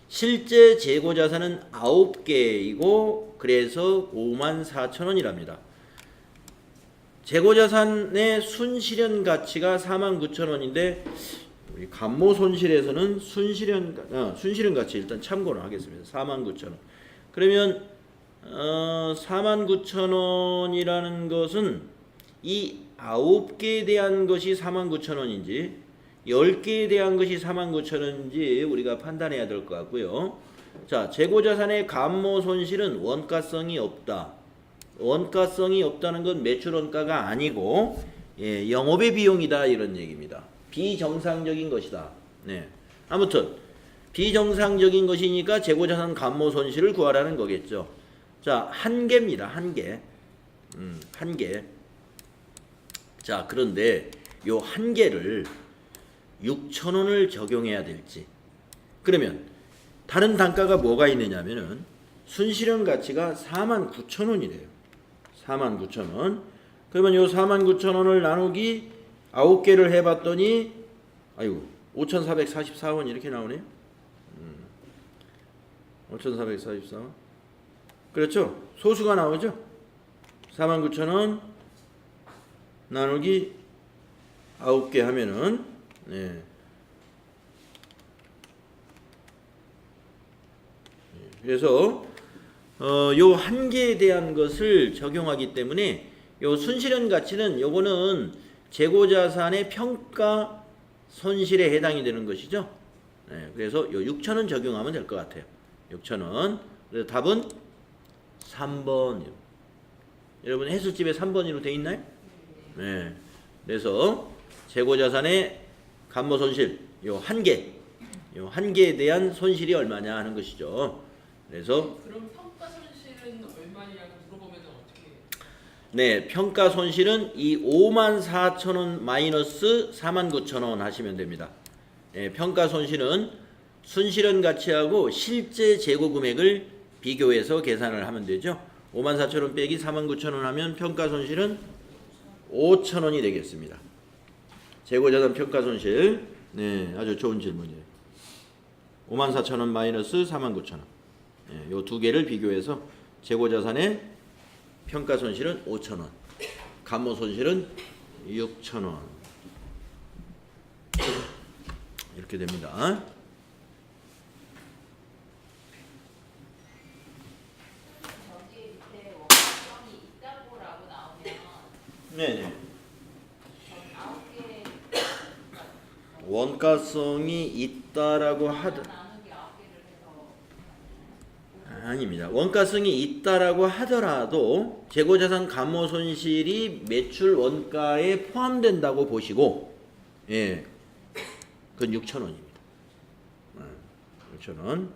실제 재고자산은 9개이고 그래서 54,000원이랍니다. 재고자산의 순실현 가치가 49,000원인데 우리 감모 손실에서는 순실현 가치 일단 참고를 하겠습니다. 49,000원. 그러면 49,000원이라는 것은 이 9개에 대한 것이 49,000원인지 10개에 대한 것이 49,000원인지 우리가 판단해야 될 것 같고요. 자, 재고자산의 감모 손실은 원가성이 없다. 원가성이 없다는 건 매출원가가 아니고 영업의 비용이다 이런 얘기입니다. 비정상적인 것이다. 아무튼 비정상적인 것이니까 재고자산 감모 손실을 구하라는 거겠죠. 자, 한 개입니다. 한 개. 한 개. 자, 그런데 요 한 개를 6,000원을 적용해야 될지. 그러면 다른 단가가 뭐가 있느냐면은 순실현 가치가 49,000원이래요. 49,000원. 그러면 요 49,000원을 나누기 9개를 해봤더니 아이고 5,444원 이렇게 나오네요. 5,444원. 그렇죠? 소수가 나오죠? 49,000원 나누기 9개 하면은 네. 그래서 요 한계에 대한 것을 적용하기 때문에 요 순실현 가치는 요거는 재고자산의 평가 손실에 해당이 되는 것이죠. 네, 그래서 요 6,000원 적용하면 될 것 같아요. 6,000원. 그래서 답은 3번. 여러분 해수집에 3번으로 돼 있나요? 네. 그래서 재고자산의 감모 손실 요 한계에 대한 손실이 얼마냐 하는 것이죠. 그래서 그럼 평가 손실은 얼마냐고 물어보면 어떻게? 네, 평가 손실은 이 54,000원 마이너스 49,000원 하시면 됩니다. 네, 평가 손실은 순실현 가치하고 실제 재고 금액을 비교해서 계산을 하면 되죠. 54,000원 빼기 49,000원 하면 평가 손실은 5,000원이 되겠습니다. 재고자산 평가 손실. 네, 아주 좋은 질문이에요. 54,000원 마이너스 49,000원. 네, 요 두 개를 비교해서 재고자산의 평가 손실은 5,000원. 감모 손실은 6,000원. 이렇게 됩니다. 저기 밑에 원가성이 있다고라고 나오면 네네. 9개 원가성이 있다라고 하더 나누기 9개를 해서 아닙니다. 원가성이 있다라고 하더라도 재고자산 감모 손실이 매출 원가에 포함된다고 보시고, 예, 그건 6,000원입니다. 6,000원.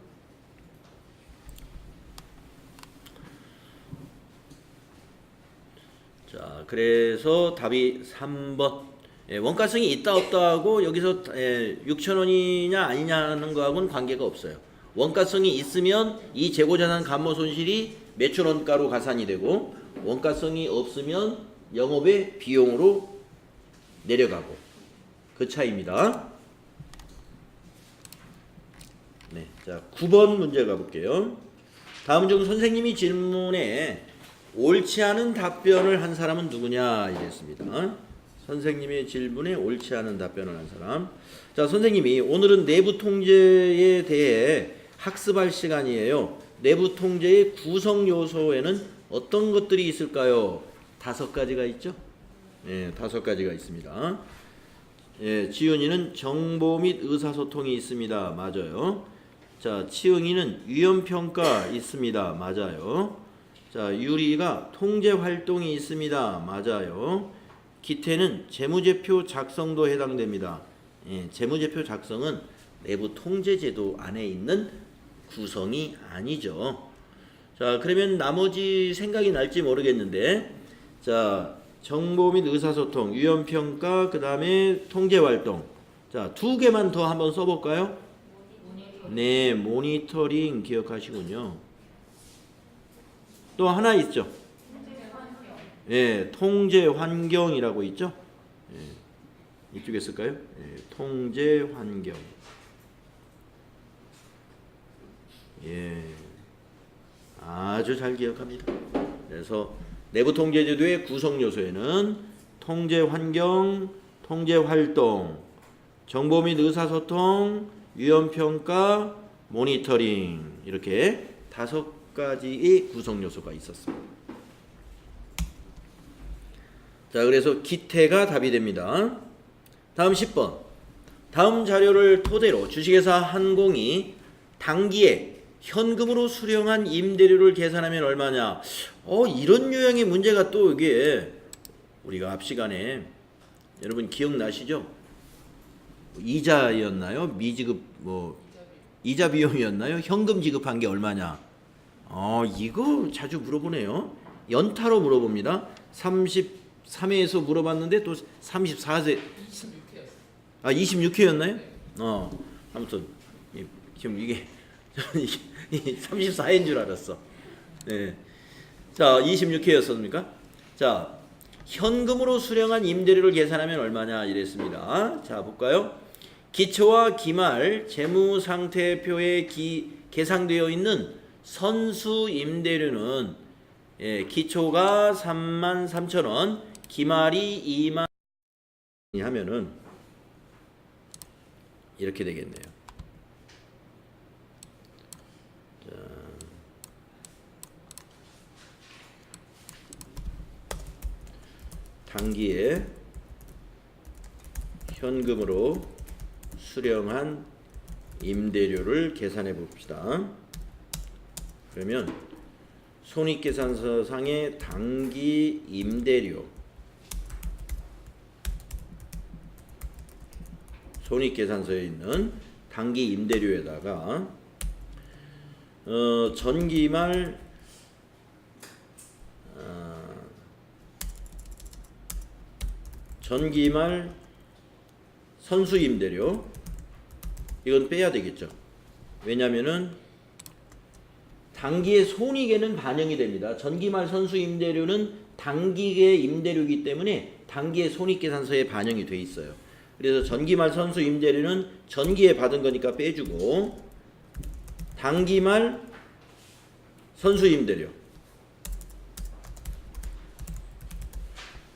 자, 그래서 답이 3번. 예, 원가성이 있다 없다 하고 여기서 6,000원이냐 아니냐 하는 거하고는 관계가 없어요. 원가성이 있으면 이 재고자산 감모 손실이 매출 원가로 가산이 되고, 원가성이 없으면 영업의 비용으로 내려가고, 그 차이입니다. 네, 자 9번 문제 가볼게요. 다음 중 선생님이 질문에 옳지 않은 답변을 한 사람은 누구냐 이랬습니다. 선생님의 질문에 옳지 않은 답변을 한 사람. 자, 선생님이 오늘은 내부 통제에 대해 학습할 시간이에요. 내부 통제의 구성 요소에는 어떤 것들이 있을까요? 5가지가 있죠? 예, 5가지가 있습니다. 예, 지윤이는 정보 및 의사소통이 있습니다. 맞아요. 자, 치응이는 위험평가 있습니다. 맞아요. 자, 유리가 통제 활동이 있습니다. 맞아요. 기태는 재무제표 작성도 해당됩니다. 예, 재무제표 작성은 내부 통제제도 안에 있는 구성이 아니죠. 자, 그러면 나머지 생각이 날지 모르겠는데, 자, 정보 및 의사소통, 위험평가, 그 다음에 통제활동. 자, 2개만 더 한번 써볼까요? 네, 모니터링 기억하시군요. 또 하나 있죠? 예, 통제환경이라고 있죠? 예, 이쪽에 쓸까요? 예, 통제환경. 예, 아주 잘 기억합니다. 그래서 내부 통제제도의 구성 요소에는 통제환경, 통제활동, 정보 및 의사소통, 위험평가, 모니터링, 이렇게 5가지의 구성 요소가 있었습니다. 자, 그래서 기태가 답이 됩니다. 다음 10번. 다음 자료를 토대로 주식회사 한공이 당기에 현금으로 수령한 임대료를 계산하면 얼마냐? 이런 유형의 문제가 또 이게 우리가 앞 시간에 여러분 기억나시죠? 이자였나요? 미지급 이자 비용이었나요? 현금 지급한 게 얼마냐? 이거 자주 물어보네요. 연타로 물어봅니다. 33회에서 물어봤는데 또 34세 26회였나요? 아무튼 지금 이게 34회인 줄 알았어. 네. 자, 26회였습니까? 자, 현금으로 수령한 임대료를 계산하면 얼마냐 이랬습니다. 자, 볼까요? 기초와 기말 재무상태표에 계상되어 있는 선수 임대료는 기초가 33,000원, 기말이 2만 하면은 이렇게 되겠네요. 자, 단기에 현금으로 수령한 임대료를 계산해 봅시다. 그러면 손익계산서상의 단기 임대료, 손익계산서에 있는 단기 임대료에다가 전기말 선수 임대료, 이건 빼야 되겠죠. 왜냐면은 단기의 손익에는 반영이 됩니다. 전기말 선수 임대료는 단기의 임대료이기 때문에 단기의 손익계산서에 반영이 돼 있어요. 그래서 전기말 선수 임대료는 전기에 받은 거니까 빼주고, 단기말 선수 임대료,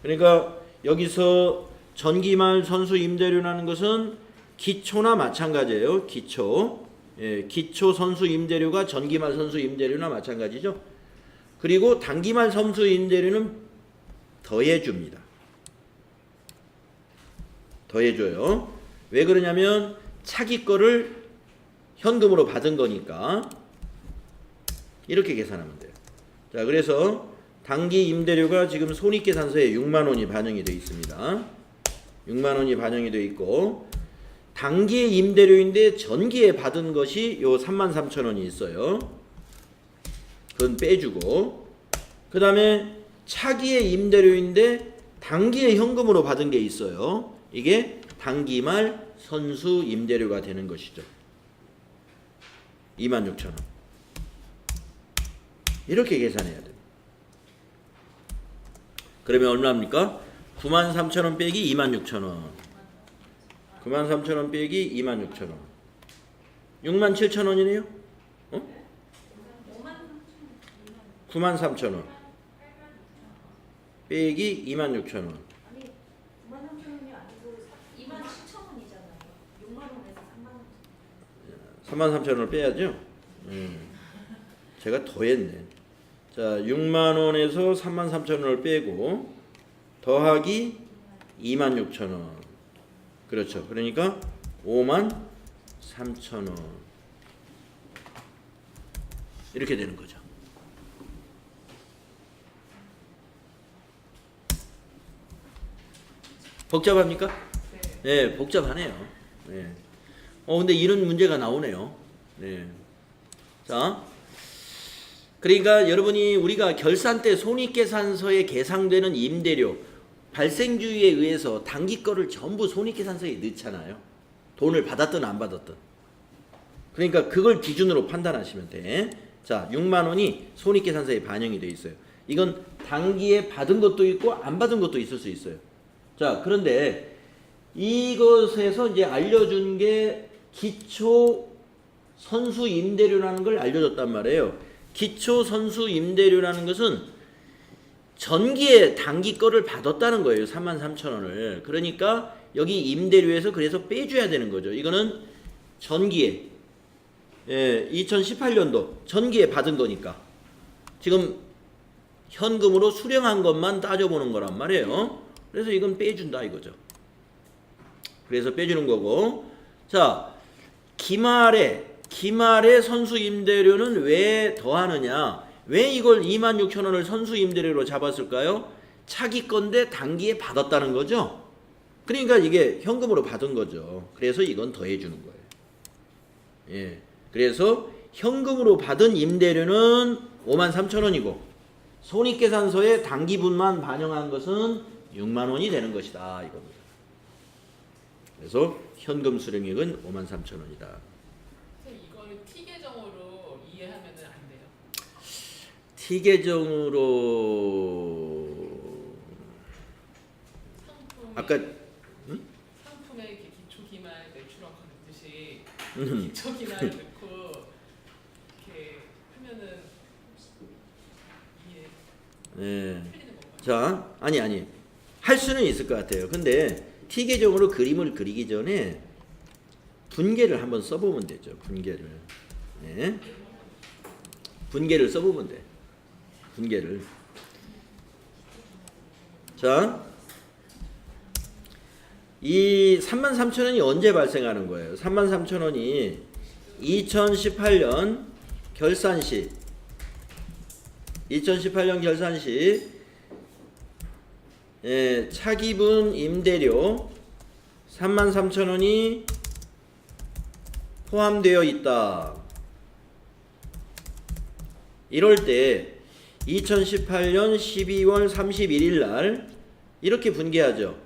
그러니까 여기서 전기말 선수 임대료라는 것은 기초나 마찬가지예요. 기초. 기초 선수 임대료가 전기말 선수 임대료나 마찬가지죠. 그리고 단기말 선수 임대료는 더해줍니다. 더해줘요. 왜 그러냐면 차기 거를 현금으로 받은 거니까. 이렇게 계산하면 돼요. 자, 그래서 단기 임대료가 지금 손익계산서에 6만 원이 반영이 되어 있습니다. 6만 원이 반영이 되어 있고, 단기의 임대료인데 전기에 받은 것이 요 33,000원이 있어요. 그건 빼주고, 그 다음에 차기의 임대료인데 단기에 현금으로 받은 게 있어요. 이게 단기말 선수 임대료가 되는 것이죠. 26,000원. 이렇게 계산해야 돼요. 그러면 얼마입니까? 93,000원 빼기 26,000원. 93,000원 빼기 26,000원. 67,000원이네요? 93,000원 빼기 26,000원. 아니 93,000원이 아니고 27,000원이잖아요. 6만 원에서 3만 원. 33,000원을 빼야죠. 제가 더했네. 자, 6만 원에서 33,000원을 빼고 더하기 26,000원. 그렇죠. 그러니까 53,000원. 이렇게 되는 거죠. 복잡합니까? 네, 복잡하네요. 네. 근데 이런 문제가 나오네요. 네. 자, 그러니까 여러분이 우리가 결산 때 손익계산서에 계상되는 임대료, 발생주의에 의해서 단기 거를 전부 손익계산서에 넣잖아요. 돈을 받았든 안 받았든. 그러니까 그걸 기준으로 판단하시면 돼. 자, 6만 원이 손익계산서에 반영이 돼 있어요. 이건 단기에 받은 것도 있고 안 받은 것도 있을 수 있어요. 자, 그런데 이것에서 이제 알려준 게 기초 선수 임대료라는 걸 알려줬단 말이에요. 기초 선수 임대료라는 것은 전기에 단기 거를 받았다는 거예요. 33,000원을. 그러니까 여기 임대료에서 그래서 빼줘야 되는 거죠. 이거는 전기에 2018년도 전기에 받은 거니까 지금 현금으로 수령한 것만 따져보는 거란 말이에요. 그래서 이건 빼준다 이거죠. 그래서 빼주는 거고, 자, 기말의 선수 임대료는 왜 더하느냐? 왜 이걸 26,000원을 선수 임대료로 잡았을까요? 차기 건데 단기에 받았다는 거죠. 그러니까 이게 현금으로 받은 거죠. 그래서 이건 더해주는 거예요. 예. 그래서 현금으로 받은 임대료는 53,000원이고 손익계산서에 단기분만 반영한 것은 6만 원이 되는 것이다 이겁니다. 그래서 현금 수령액은 53,000원이다. 이거를 T 계정으로 이해하면 안 돼요? T 계정으로 아까 상품에 이렇게 기초 기말 매출원 걷듯이 음. 기초 기말 넣고 이렇게 하면은 이게 예. 틀리는 건가요? 자, 아니 할 수는 있을 것 같아요. 근데 T 계정으로 그림을 그리기 전에 분계를 한번 써보면 되죠. 분계를. 예. 분계를 써보면 돼. 분계를. 자, 이 33,000원이 언제 발생하는 거예요? 33,000원이 2018년 결산 시 2018년 결산 시 차기분 임대료 33,000원이 포함되어 있다. 이럴 때 2018년 12월 31일 날 이렇게 분계하죠.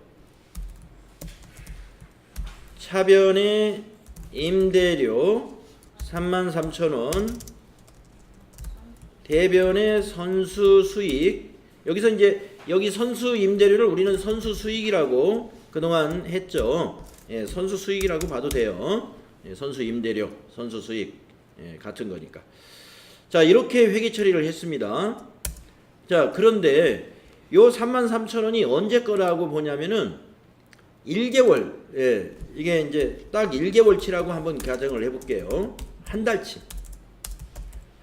차변의 임대료 33,000원, 대변의 선수 수익. 여기서 이제 여기 선수 임대료를 우리는 선수 수익이라고 그동안 했죠. 예, 선수 수익이라고 봐도 돼요. 예, 선수 임대료, 선수 수익 같은 거니까. 자, 이렇게 회계 처리를 했습니다. 자, 그런데 요 33,000원이 언제 거라고 보냐면은 1개월, 예, 이게 이제 딱 1개월치라고 한번 가정을 해볼게요. 한 달치.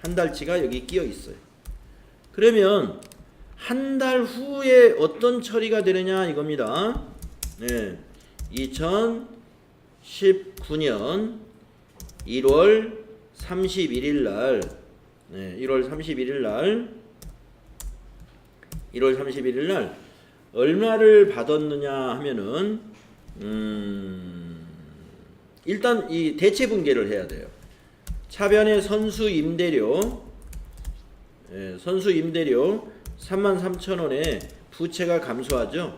한 달치가 여기 끼어 있어요. 그러면 한 달 후에 어떤 처리가 되느냐 이겁니다. 네, 2019년 1월 31일 날, 네, 1월 31일 날, 1월 31일 날 얼마를 받았느냐 하면은 일단 이 대체 분계를 해야 돼요. 차변의 선수 임대료, 예, 선수 임대료 33,000원에 부채가 감소하죠.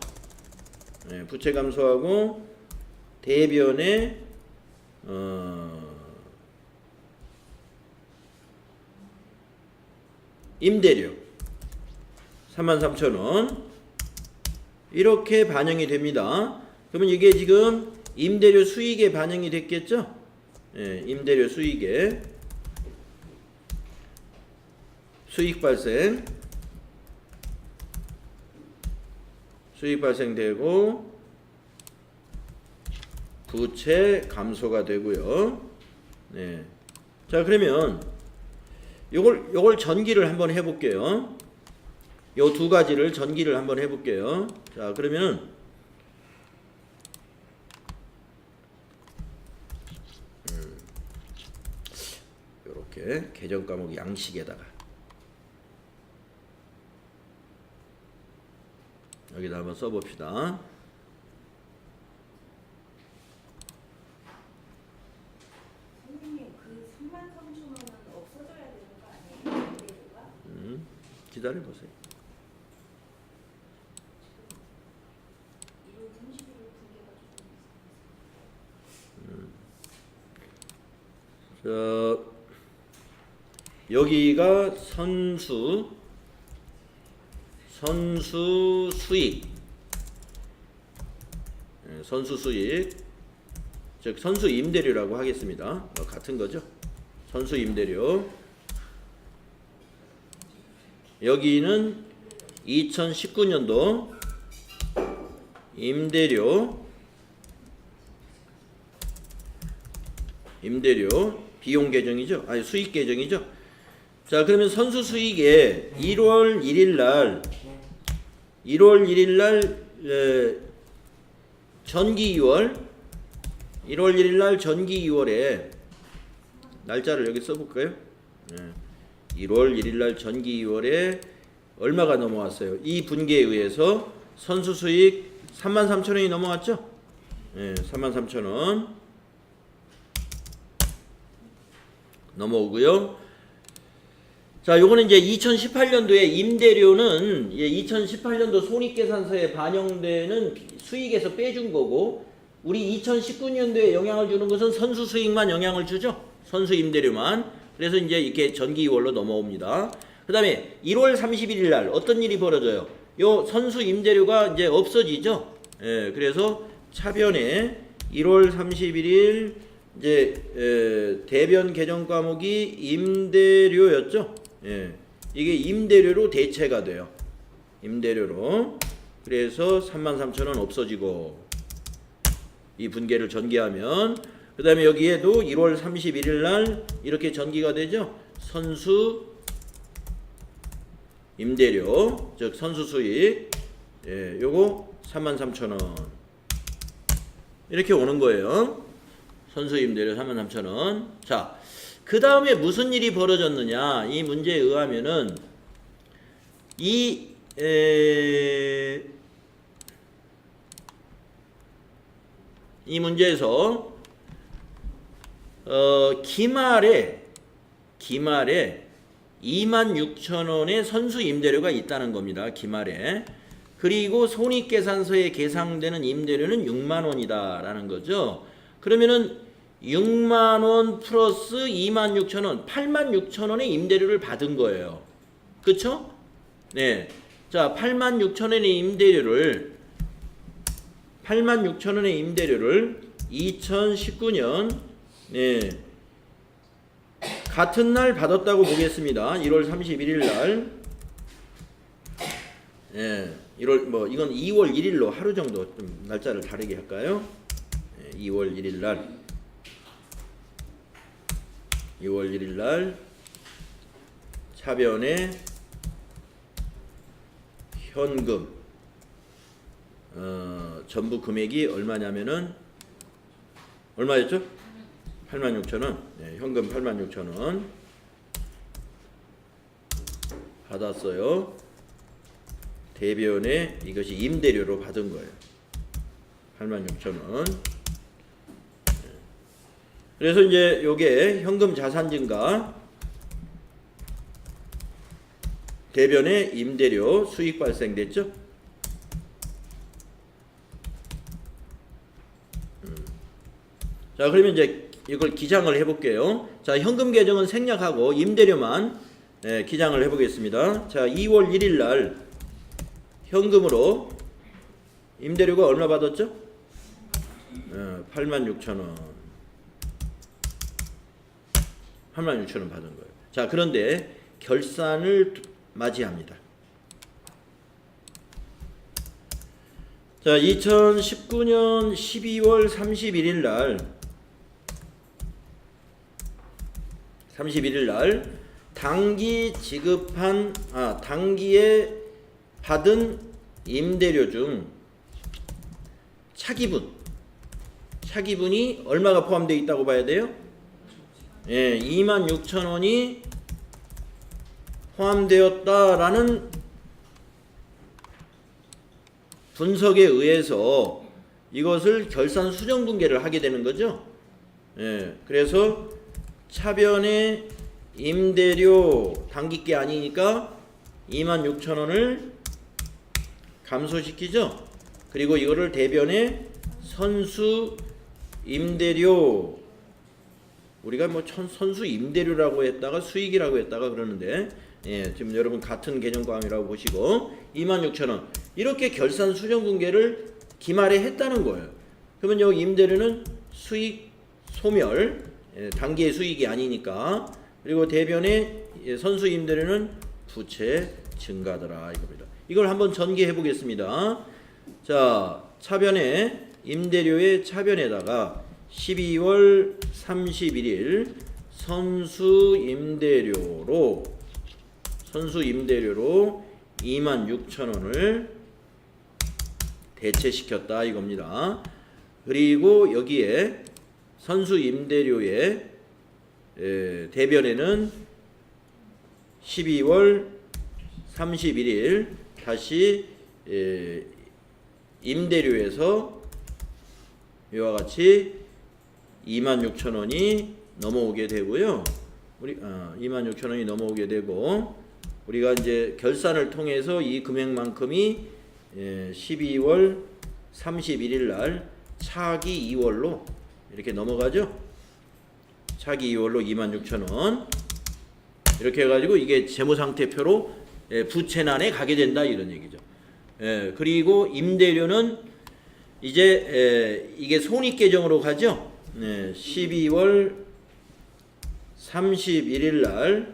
예, 부채 감소하고 대변의 임대료 33,000원 이렇게 반영이 됩니다. 그러면 이게 지금 임대료 수익에 반영이 됐겠죠? 예, 임대료 수익에 수익 발생되고 부채 감소가 되고요. 네. 자, 그러면 요걸 전기를 한번 해볼게요. 요 두 가지를 전기를 한번 해볼게요. 자, 그러면 요렇게 계정 과목 양식에다가 여기다 한번 써봅시다. 선생님 그 33,000원은 없어져야 되는 거 아니에요? 임대료가? 기다려보세요. 1월 31일 분계가 좀 여기가 선수 수익, 선수 수익, 즉 선수 임대료라고 하겠습니다. 같은 거죠. 선수 임대료. 여기는 2019년도 임대료 비용 계정이죠. 아니 수익 계정이죠. 자, 그러면 선수 수익에 1월 1일 날 전기 2월 1월 1일 날 전기 2월에 날짜를 여기 써볼까요? 1월 1일 날 전기 2월에 얼마가 넘어왔어요? 이 분계에 의해서 선수 수익 33,000원이 넘어왔죠? 33,000원 넘어오고요. 자, 요거는 이제 2018년도에 임대료는 2018년도 손익계산서에 반영되는 수익에서 빼준 거고, 우리 2019년도에 영향을 주는 것은 선수 수익만 영향을 주죠. 선수 임대료만. 그래서 이제 이렇게 전기 2월로 넘어옵니다. 그다음에 1월 31일 날 어떤 일이 벌어져요? 요 선수 임대료가 이제 없어지죠. 예, 그래서 차변에 1월 31일 이제 대변 개정 과목이 임대료였죠. 예, 이게 임대료로 대체가 돼요. 임대료로. 그래서 33,000원 없어지고 이 분계를 전개하면 그 다음에 여기에도 1월 31일 날 이렇게 전기가 되죠. 선수 임대료 즉 선수 수익 예, 요거 33,000원 이렇게 오는 거예요. 선수 임대료 33,000원. 자, 그 다음에 무슨 일이 벌어졌느냐 이 문제에 의하면은 이 문제에서 기말에 26,000원의 선수 임대료가 있다는 겁니다. 기말에. 그리고 손익계산서에 계상되는 임대료는 6만 원이다라는 거죠. 그러면은 6만 원 플러스 26,000원, 86,000원의 임대료를 받은 거예요. 그쵸? 네. 자, 86,000원의 임대료를 2019년 네. 같은 날 받았다고 보겠습니다. 1월 31일 날. 예. 1월 이건 2월 1일로 하루 정도 좀 날짜를 다르게 할까요? 예, 2월 1일 날. 2월 1일 날 차변에 현금 전부 금액이 얼마냐면은 얼마였죠? 86,000원. 네, 현금 86,000원 받았어요. 대변에 이것이 임대료로 받은 거예요. 86,000원. 그래서 이제 요게 현금 자산 증가 대변에 임대료 수익 발생됐죠? 자, 그러면 이제 이걸 기장을 해볼게요. 자, 현금 계정은 생략하고 임대료만 기장을 해보겠습니다. 자, 2월 1일 날 현금으로 임대료가 얼마 받았죠? 86,000원. 86,000원 받은 거예요. 자, 그런데 결산을 맞이합니다. 자, 2019년 12월 31일 날 당기 지급한 당기에 받은 임대료 중 차기분이 얼마가 포함되어 있다고 봐야 돼요? 예, 26,000원이 포함되었다라는 분석에 의해서 이것을 결산 수정 분계를 하게 되는 거죠. 예, 그래서 차변의 임대료 당기께 아니니까 26,000원을 감소시키죠. 그리고 이거를 대변에 선수 임대료 우리가 선수 임대료라고 했다가 수익이라고 했다가 그러는데 예, 지금 여러분 같은 개념과학이라고 보시고 26,000원 이렇게 결산 수정 분계를 기말에 했다는 거예요. 그러면 여기 임대료는 수익 소멸 단기의 수익이 아니니까 그리고 대변의 선수 임대료는 부채 증가더라 이겁니다. 이걸 한번 전개해 보겠습니다. 자, 차변에 임대료의 차변에다가 12월 31일 선수 임대료로 26,000원을 대체시켰다 이겁니다. 그리고 여기에 선수 임대료의 대변에는 12월 31일 다시 임대료에서 이와 같이 26,000원이 넘어오게 되고요. 26,000원이 넘어오게 되고 우리가 이제 결산을 통해서 이 금액만큼이 12월 31일 날 차기 2월로 이렇게 넘어가죠. 차기 2월로 26,000원 이렇게 해가지고 이게 재무상태표로 부채난에 가게 된다 이런 얘기죠. 그리고 임대료는 이제 이게 손익계정으로 가죠. 12월 31일 날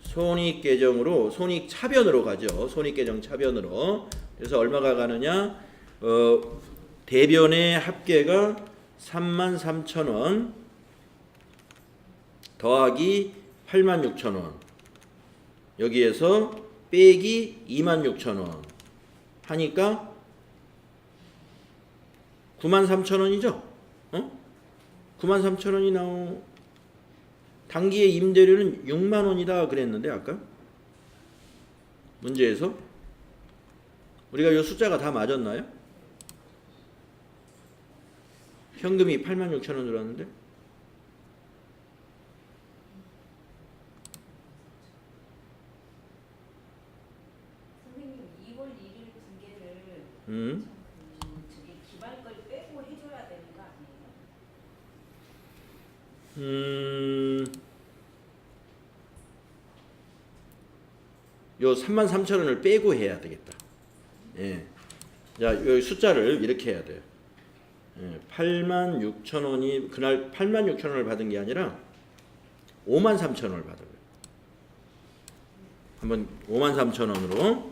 손익계정으로 손익차변으로 가죠. 손익계정 차변으로. 그래서 얼마가 가느냐? 대변의 합계가 33,000원 더하기 86,000원 여기에서 빼기 26,000원 하니까 93,000원이죠? 93,000원이 나오. 단기의 임대료는 6만 원이다 그랬는데 아까 문제에서 우리가 이 숫자가 다 맞았나요? 현금이 86,000원 들어왔는데 선생님 2월 1일 분계를 저기 기말 걸 빼고 해줘야 되는 거 아니에요? 요 33,000원을 빼고 해야 되겠다. 예. 자, 요 숫자를 이렇게 해야 돼요. 86,000원이 그날 86,000원을 받은 게 아니라 53,000원을 받은 거예요. 한번 53,000원으로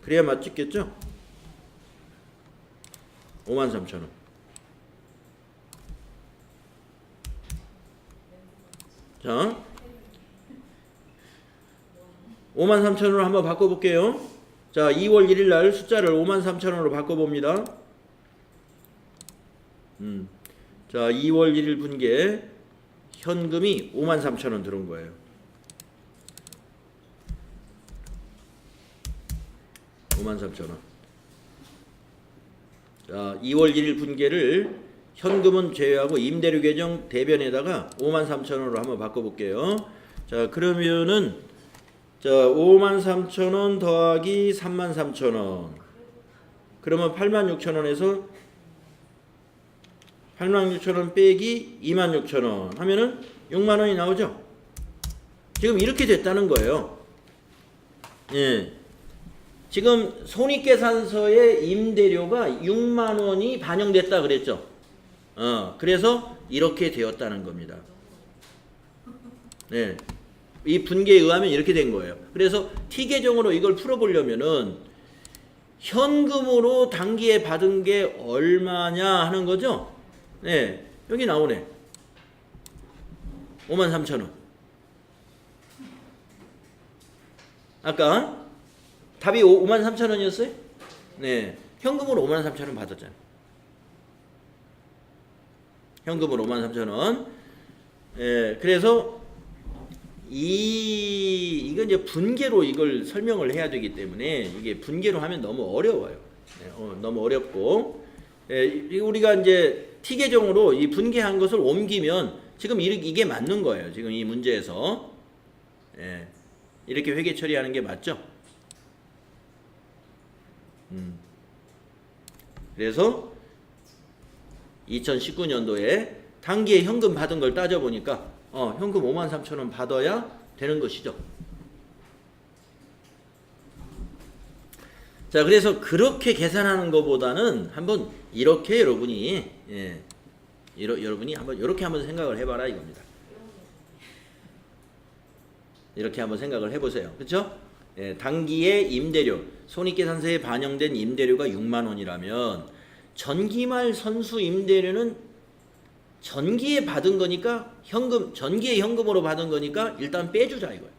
그래야 맞겠죠? 53,000원. 자, 53,000원으로 한번 바꿔볼게요. 자, 2월 1일 날 숫자를 53,000원으로 바꿔봅니다. 자, 2월 1일 분계 현금이 53,000원 들어온 거예요. 53,000원. 자, 2월 1일 분계를 현금은 제외하고 임대료 계정 대변에다가 53,000원으로 한번 바꿔볼게요. 자, 그러면은 자, 53,000원 더하기 33,000원. 그러면 86,000원에서 86,000원 빼기 26,000원 하면은 6만 원이 나오죠. 지금 이렇게 됐다는 거예요. 예. 지금 손익계산서에 임대료가 6만 원이 반영됐다 그랬죠. 그래서 이렇게 되었다는 겁니다. 네. 이 분계에 의하면 이렇게 된 거예요. 그래서 T계정으로 이걸 풀어보려면은 현금으로 단기에 받은 게 얼마냐 하는 거죠. 네. 여기 나오네. 53,000원. 아까 답이 53,000원이었어요? 네. 현금으로 53,000원 받았잖아요. 현금으로 53,000원. 예, 그래서 이건 이제 분계로 이걸 설명을 해야 되기 때문에 이게 분계로 하면 너무 어려워요. 너무 어렵고 우리가 이제 T계정으로 이 분계한 것을 옮기면 지금 이게 맞는 거예요. 지금 이 문제에서 이렇게 회계 처리하는 게 맞죠? 그래서 2019년도에 단기에 현금 받은 걸 따져보니까 현금 53,000원 받아야 되는 것이죠. 자, 그래서 그렇게 계산하는 것보다는 한번 이렇게 여러분이 여러분이 한번 이렇게 한번 생각을 해봐라 이겁니다. 이렇게 한번 생각을 해보세요. 그렇죠? 단기에 임대료, 손익계산서에 반영된 임대료가 6만 원이라면 전기말 선수 임대료는 전기에 받은 거니까 전기에 현금으로 받은 거니까 일단 빼주자 이거예요.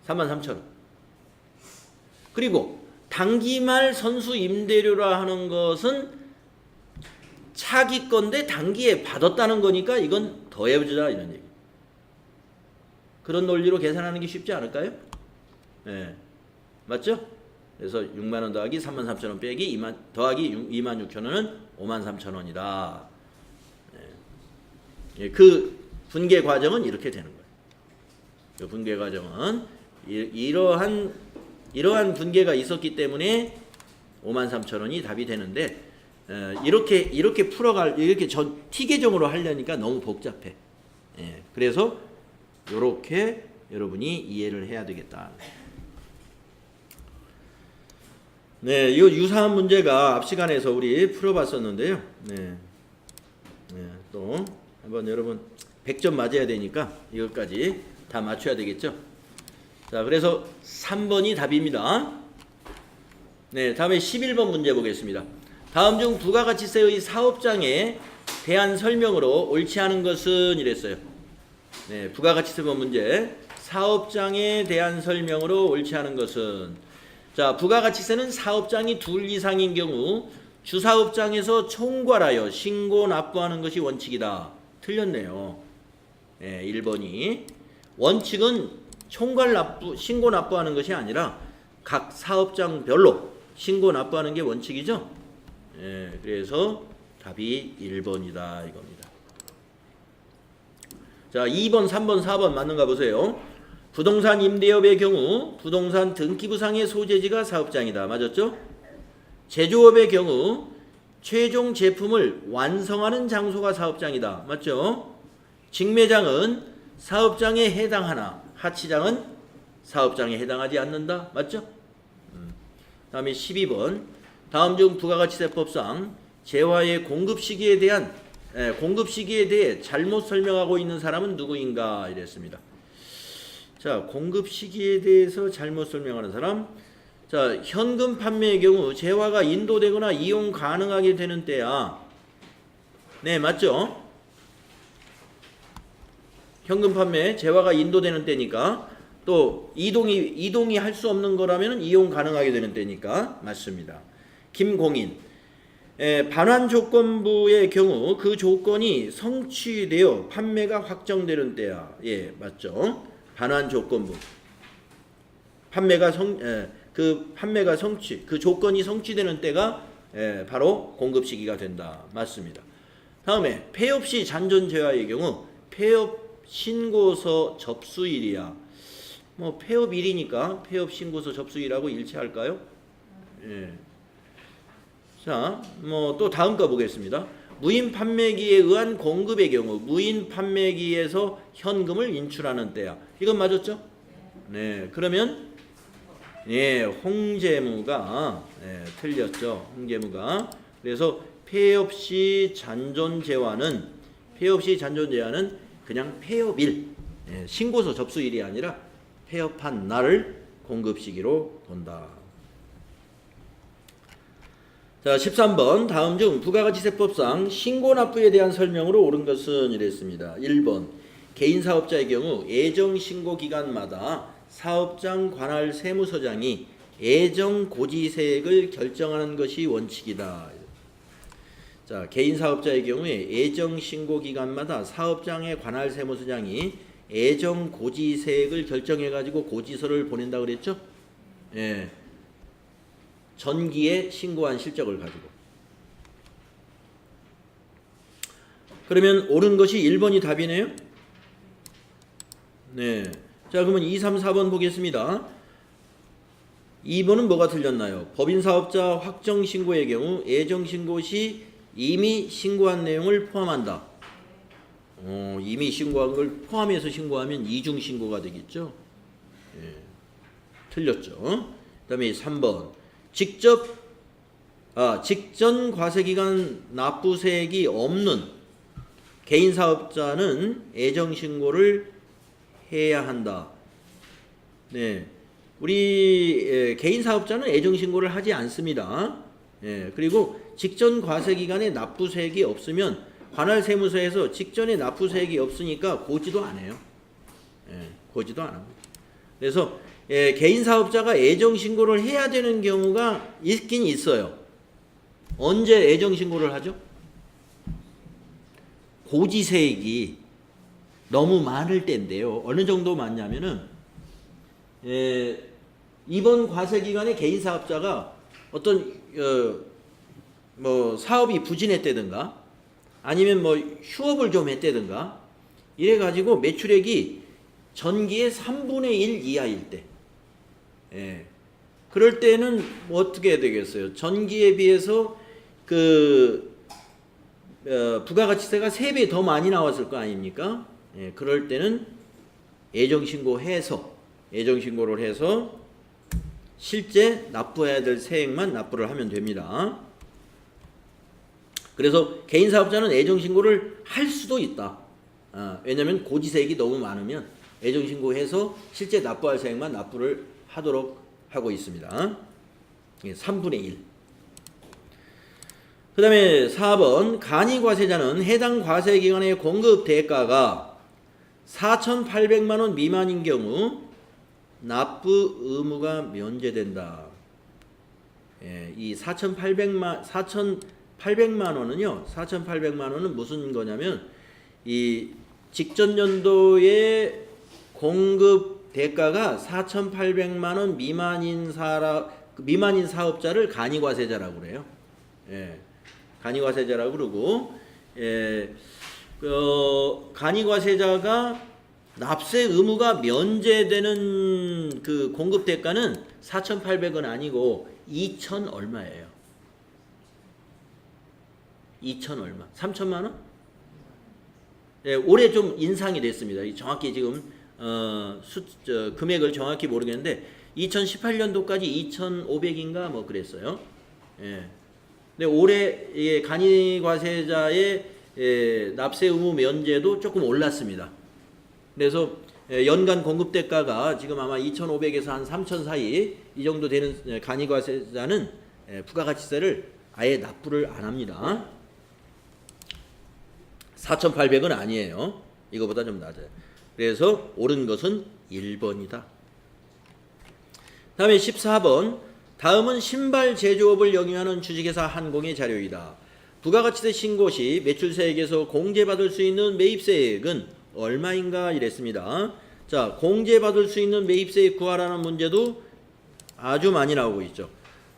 33,000원. 그리고 단기말 선수 임대료라 하는 것은 차기 건데 단기에 받았다는 거니까 이건 더해주자 이런 얘기. 그런 논리로 계산하는 게 쉽지 않을까요? 네. 맞죠? 그래서 6만 원 더하기 33,000원 빼기 더하기 26,000원은 53,000원이다. 그 분계 과정은 이렇게 되는 거예요. 그 분계 과정은 이러한 분계가 있었기 때문에 53,000원이 답이 되는데 이렇게 T계정으로 하려니까 너무 복잡해. 그래서 요렇게 여러분이 이해를 해야 되겠다. 네, 이 유사한 문제가 앞 시간에서 우리 풀어봤었는데요. 네, 또 한번 여러분 100점 맞아야 되니까 이것까지 다 맞춰야 되겠죠. 자, 그래서 3번이 답입니다. 네, 다음에 11번 문제 보겠습니다. 다음 중 부가가치세의 사업장에 대한 설명으로 옳지 않은 것은 이랬어요. 네, 부가가치세법 문제. 사업장에 대한 설명으로 옳지 않은 것은, 자, 부가가치세는 사업장이 둘 이상인 경우 주사업장에서 총괄하여 신고 납부하는 것이 원칙이다. 틀렸네요. 네, 1번이. 원칙은 총괄 납부, 신고 납부하는 것이 아니라 각 사업장별로 신고 납부하는 게 원칙이죠. 네, 그래서 답이 1번이다 이겁니다. 자, 2번, 3번, 4번 맞는가 보세요. 부동산 임대업의 경우 부동산 등기부상의 소재지가 사업장이다. 맞았죠? 제조업의 경우 최종 제품을 완성하는 장소가 사업장이다. 맞죠? 직매장은 사업장에 해당하나 하치장은 사업장에 해당하지 않는다. 맞죠? 다음에 12번. 다음 중 부가가치세법상 재화의 공급 시기에 대해 잘못 설명하고 있는 사람은 누구인가 이랬습니다. 자, 공급 시기에 대해서 잘못 설명하는 사람. 자, 현금 판매의 경우 재화가 인도되거나 이용 가능하게 되는 때야. 네, 맞죠? 현금 판매 재화가 인도되는 때니까, 또 이동이 할 수 없는 거라면 이용 가능하게 되는 때니까 맞습니다. 김공인. 반환 조건부의 경우 그 조건이 성취되어 판매가 확정되는 때야. 예, 맞죠? 반환 조건부. 그 조건이 성취되는 때가 바로 공급 시기가 된다. 맞습니다. 다음에 폐업 시 잔존 재화의 경우 폐업 신고서 접수일이야. 뭐 폐업일이니까 폐업 신고서 접수일하고 일치할까요? 예. 자, 뭐 또 다음 거 보겠습니다. 무인 판매기에 의한 공급의 경우 무인 판매기에서 현금을 인출하는 때야. 이건 맞았죠? 네. 그러면 홍재무가 틀렸죠. 홍재무가. 그래서 폐업 시 잔존 재화는 그냥 폐업일, 신고서 접수일이 아니라 폐업한 날을 공급 시기로 본다. 자, 13번. 다음 중 부가가치세법상 신고납부에 대한 설명으로 옳은 것은 이랬습니다. 1번. 개인사업자의 경우 예정신고기간마다 사업장 관할 세무서장이 예정고지세액을 결정하는 것이 원칙이다. 자, 개인사업자의 경우에 예정신고기간마다 사업장의 관할 세무서장이 예정고지세액을 결정해가지고 고지서를 보낸다 그랬죠? 예. 전기에 신고한 실적을 가지고. 그러면 옳은 것이 1번이 답이네요. 네. 자, 그러면 2, 3, 4번 보겠습니다. 2번은 뭐가 틀렸나요? 법인사업자 확정신고의 경우 예정신고 시 이미 신고한 내용을 포함한다. 이미 신고한 걸 포함해서 신고하면 이중신고가 되겠죠. 예. 틀렸죠. 그 다음에 3번. 직전 과세기간 납부세액이 없는 개인사업자는 예정신고를 해야 한다. 네, 우리 개인사업자는 예정신고를 하지 않습니다. 그리고 직전 과세기간에 납부세액이 없으면 관할세무서에서 직전에 납부세액이 없으니까 고지도 안 해요. 고지도 안 합니다. 그래서 개인사업자가 예정신고를 해야 되는 경우가 있긴 있어요. 언제 예정신고를 하죠? 고지세액이 너무 많을 때인데요. 어느 정도 많냐면은 이번 과세기간에 개인사업자가 어떤 뭐 사업이 부진했다든가 아니면 뭐 휴업을 좀 했다든가 이래가지고 매출액이 전기의 3분의 1 이하일 때, 그럴 때는 뭐 어떻게 해야 되겠어요? 전기에 비해서 부가가치세가 3배 더 많이 나왔을 거 아닙니까? 그럴 때는 애정신고를 해서 실제 납부해야 될 세액만 납부를 하면 됩니다. 그래서 개인사업자는 애정신고를 할 수도 있다. 왜냐하면 고지세액이 너무 많으면 애정신고해서 실제 납부할 세액만 납부를 하도록 하고 있습니다. 3분의 1. 그 다음에 4번 간이과세자는 해당 과세기관의 공급 대가가 4,800만원 미만인 경우 납부 의무가 면제된다. 이 4,800만 원은요. 4,800만 원은 무슨 거냐면 이 직전 연도의 공급 대가가 4,800만 원 미만인 사업자를 간이과세자라고 그래요. 간이과세자라고 그러고 간이과세자가 납세 의무가 면제되는 그 공급 대가는 4,800원 아니고 2,000 얼마예요? 2,000 얼마? 3,000만 원? 올해 좀 인상이 됐습니다. 정확히 지금 금액을 정확히 모르겠는데 2018년도까지 2,500인가 뭐 그랬어요. 근데 올해 간이과세자의 납세 의무 면제도 조금 올랐습니다. 그래서 연간 공급 대가가 지금 아마 2,500에서 한 3,000 사이 이 정도 되는 간이과세자는 부가가치세를 아예 납부를 안 합니다. 4,800은 아니에요. 이거보다 좀 낮아요. 그래서 옳은 것은 1번이다. 다음에 14번. 다음은 신발 제조업을 영위하는 주식회사 한공의 자료이다. 부가가치세 신고 시 매출세액에서 공제받을 수 있는 매입세액은 얼마인가 이랬습니다. 자, 공제받을 수 있는 매입세액 구하라는 문제도 아주 많이 나오고 있죠.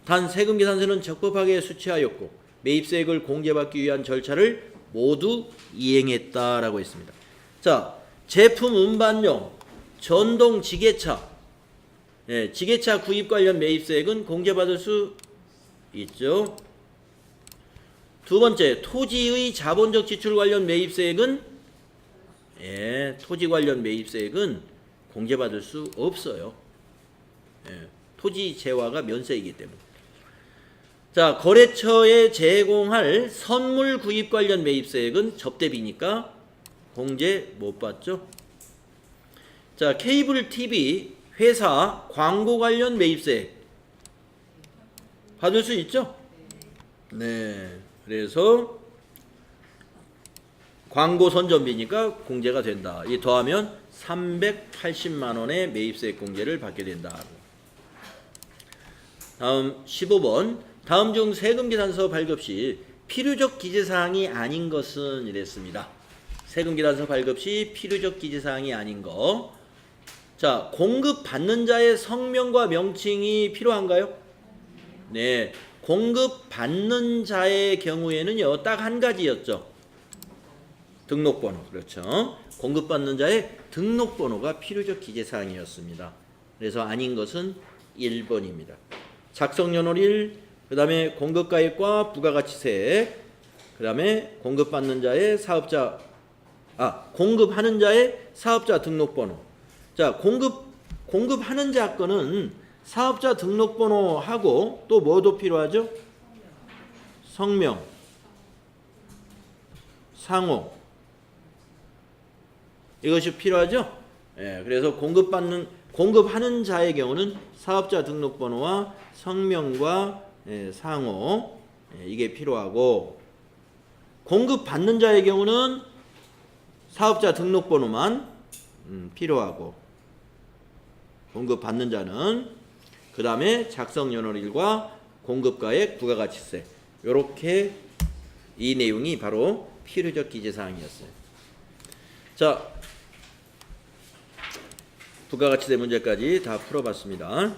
단 세금계산서는 적법하게 수취하였고 매입세액을 공제받기 위한 절차를 모두 이행했다라고 했습니다. 자, 제품 운반용 전동 지게차, 지게차 구입 관련 매입세액은 공제받을 수 있죠. 두 번째, 토지의 자본적 지출 관련 매입세액은 토지 관련 매입세액은 공제받을 수 없어요. 토지 재화가 면세이기 때문에. 자, 거래처에 제공할 선물 구입 관련 매입세액은 접대비니까 공제 못 받죠. 자, 케이블 TV 회사 광고 관련 매입세액 받을 수 있죠? 네. 그래서 광고 선전비니까 공제가 된다. 이 더하면 380만 원의 매입세액 공제를 받게 된다. 다음 15번. 다음 중 세금계산서 발급 시 필요적 기재사항이 아닌 것은 이랬습니다. 세금계산서 발급 시 필요적 기재사항이 아닌 거. 자, 공급 받는 자의 성명과 명칭이 필요한가요? 네. 공급 받는 자의 경우에는요, 딱 한 가지였죠. 등록번호. 그렇죠. 공급받는 자의 등록번호가 필요적 기재사항이었습니다. 그래서 아닌 것은 1번입니다. 작성연월일, 그 다음에 공급가액과 부가가치세, 그 다음에 공급받는 자의 공급하는 자의 사업자 등록번호. 자, 공급하는 자 거는 사업자 등록번호하고 또 뭐도 필요하죠? 성명, 상호. 이것이 필요하죠? 그래서 공급하는 자의 경우는 사업자 등록번호와 성명과 상호, 이게 필요하고, 공급받는 자의 경우는 사업자 등록번호만 필요하고, 공급받는 자는 그 다음에 작성연월일과 공급가액, 부가가치세, 요렇게 이 내용이 바로 필요적 기재사항이었어요. 자, 부가가치세 문제까지 다 풀어봤습니다.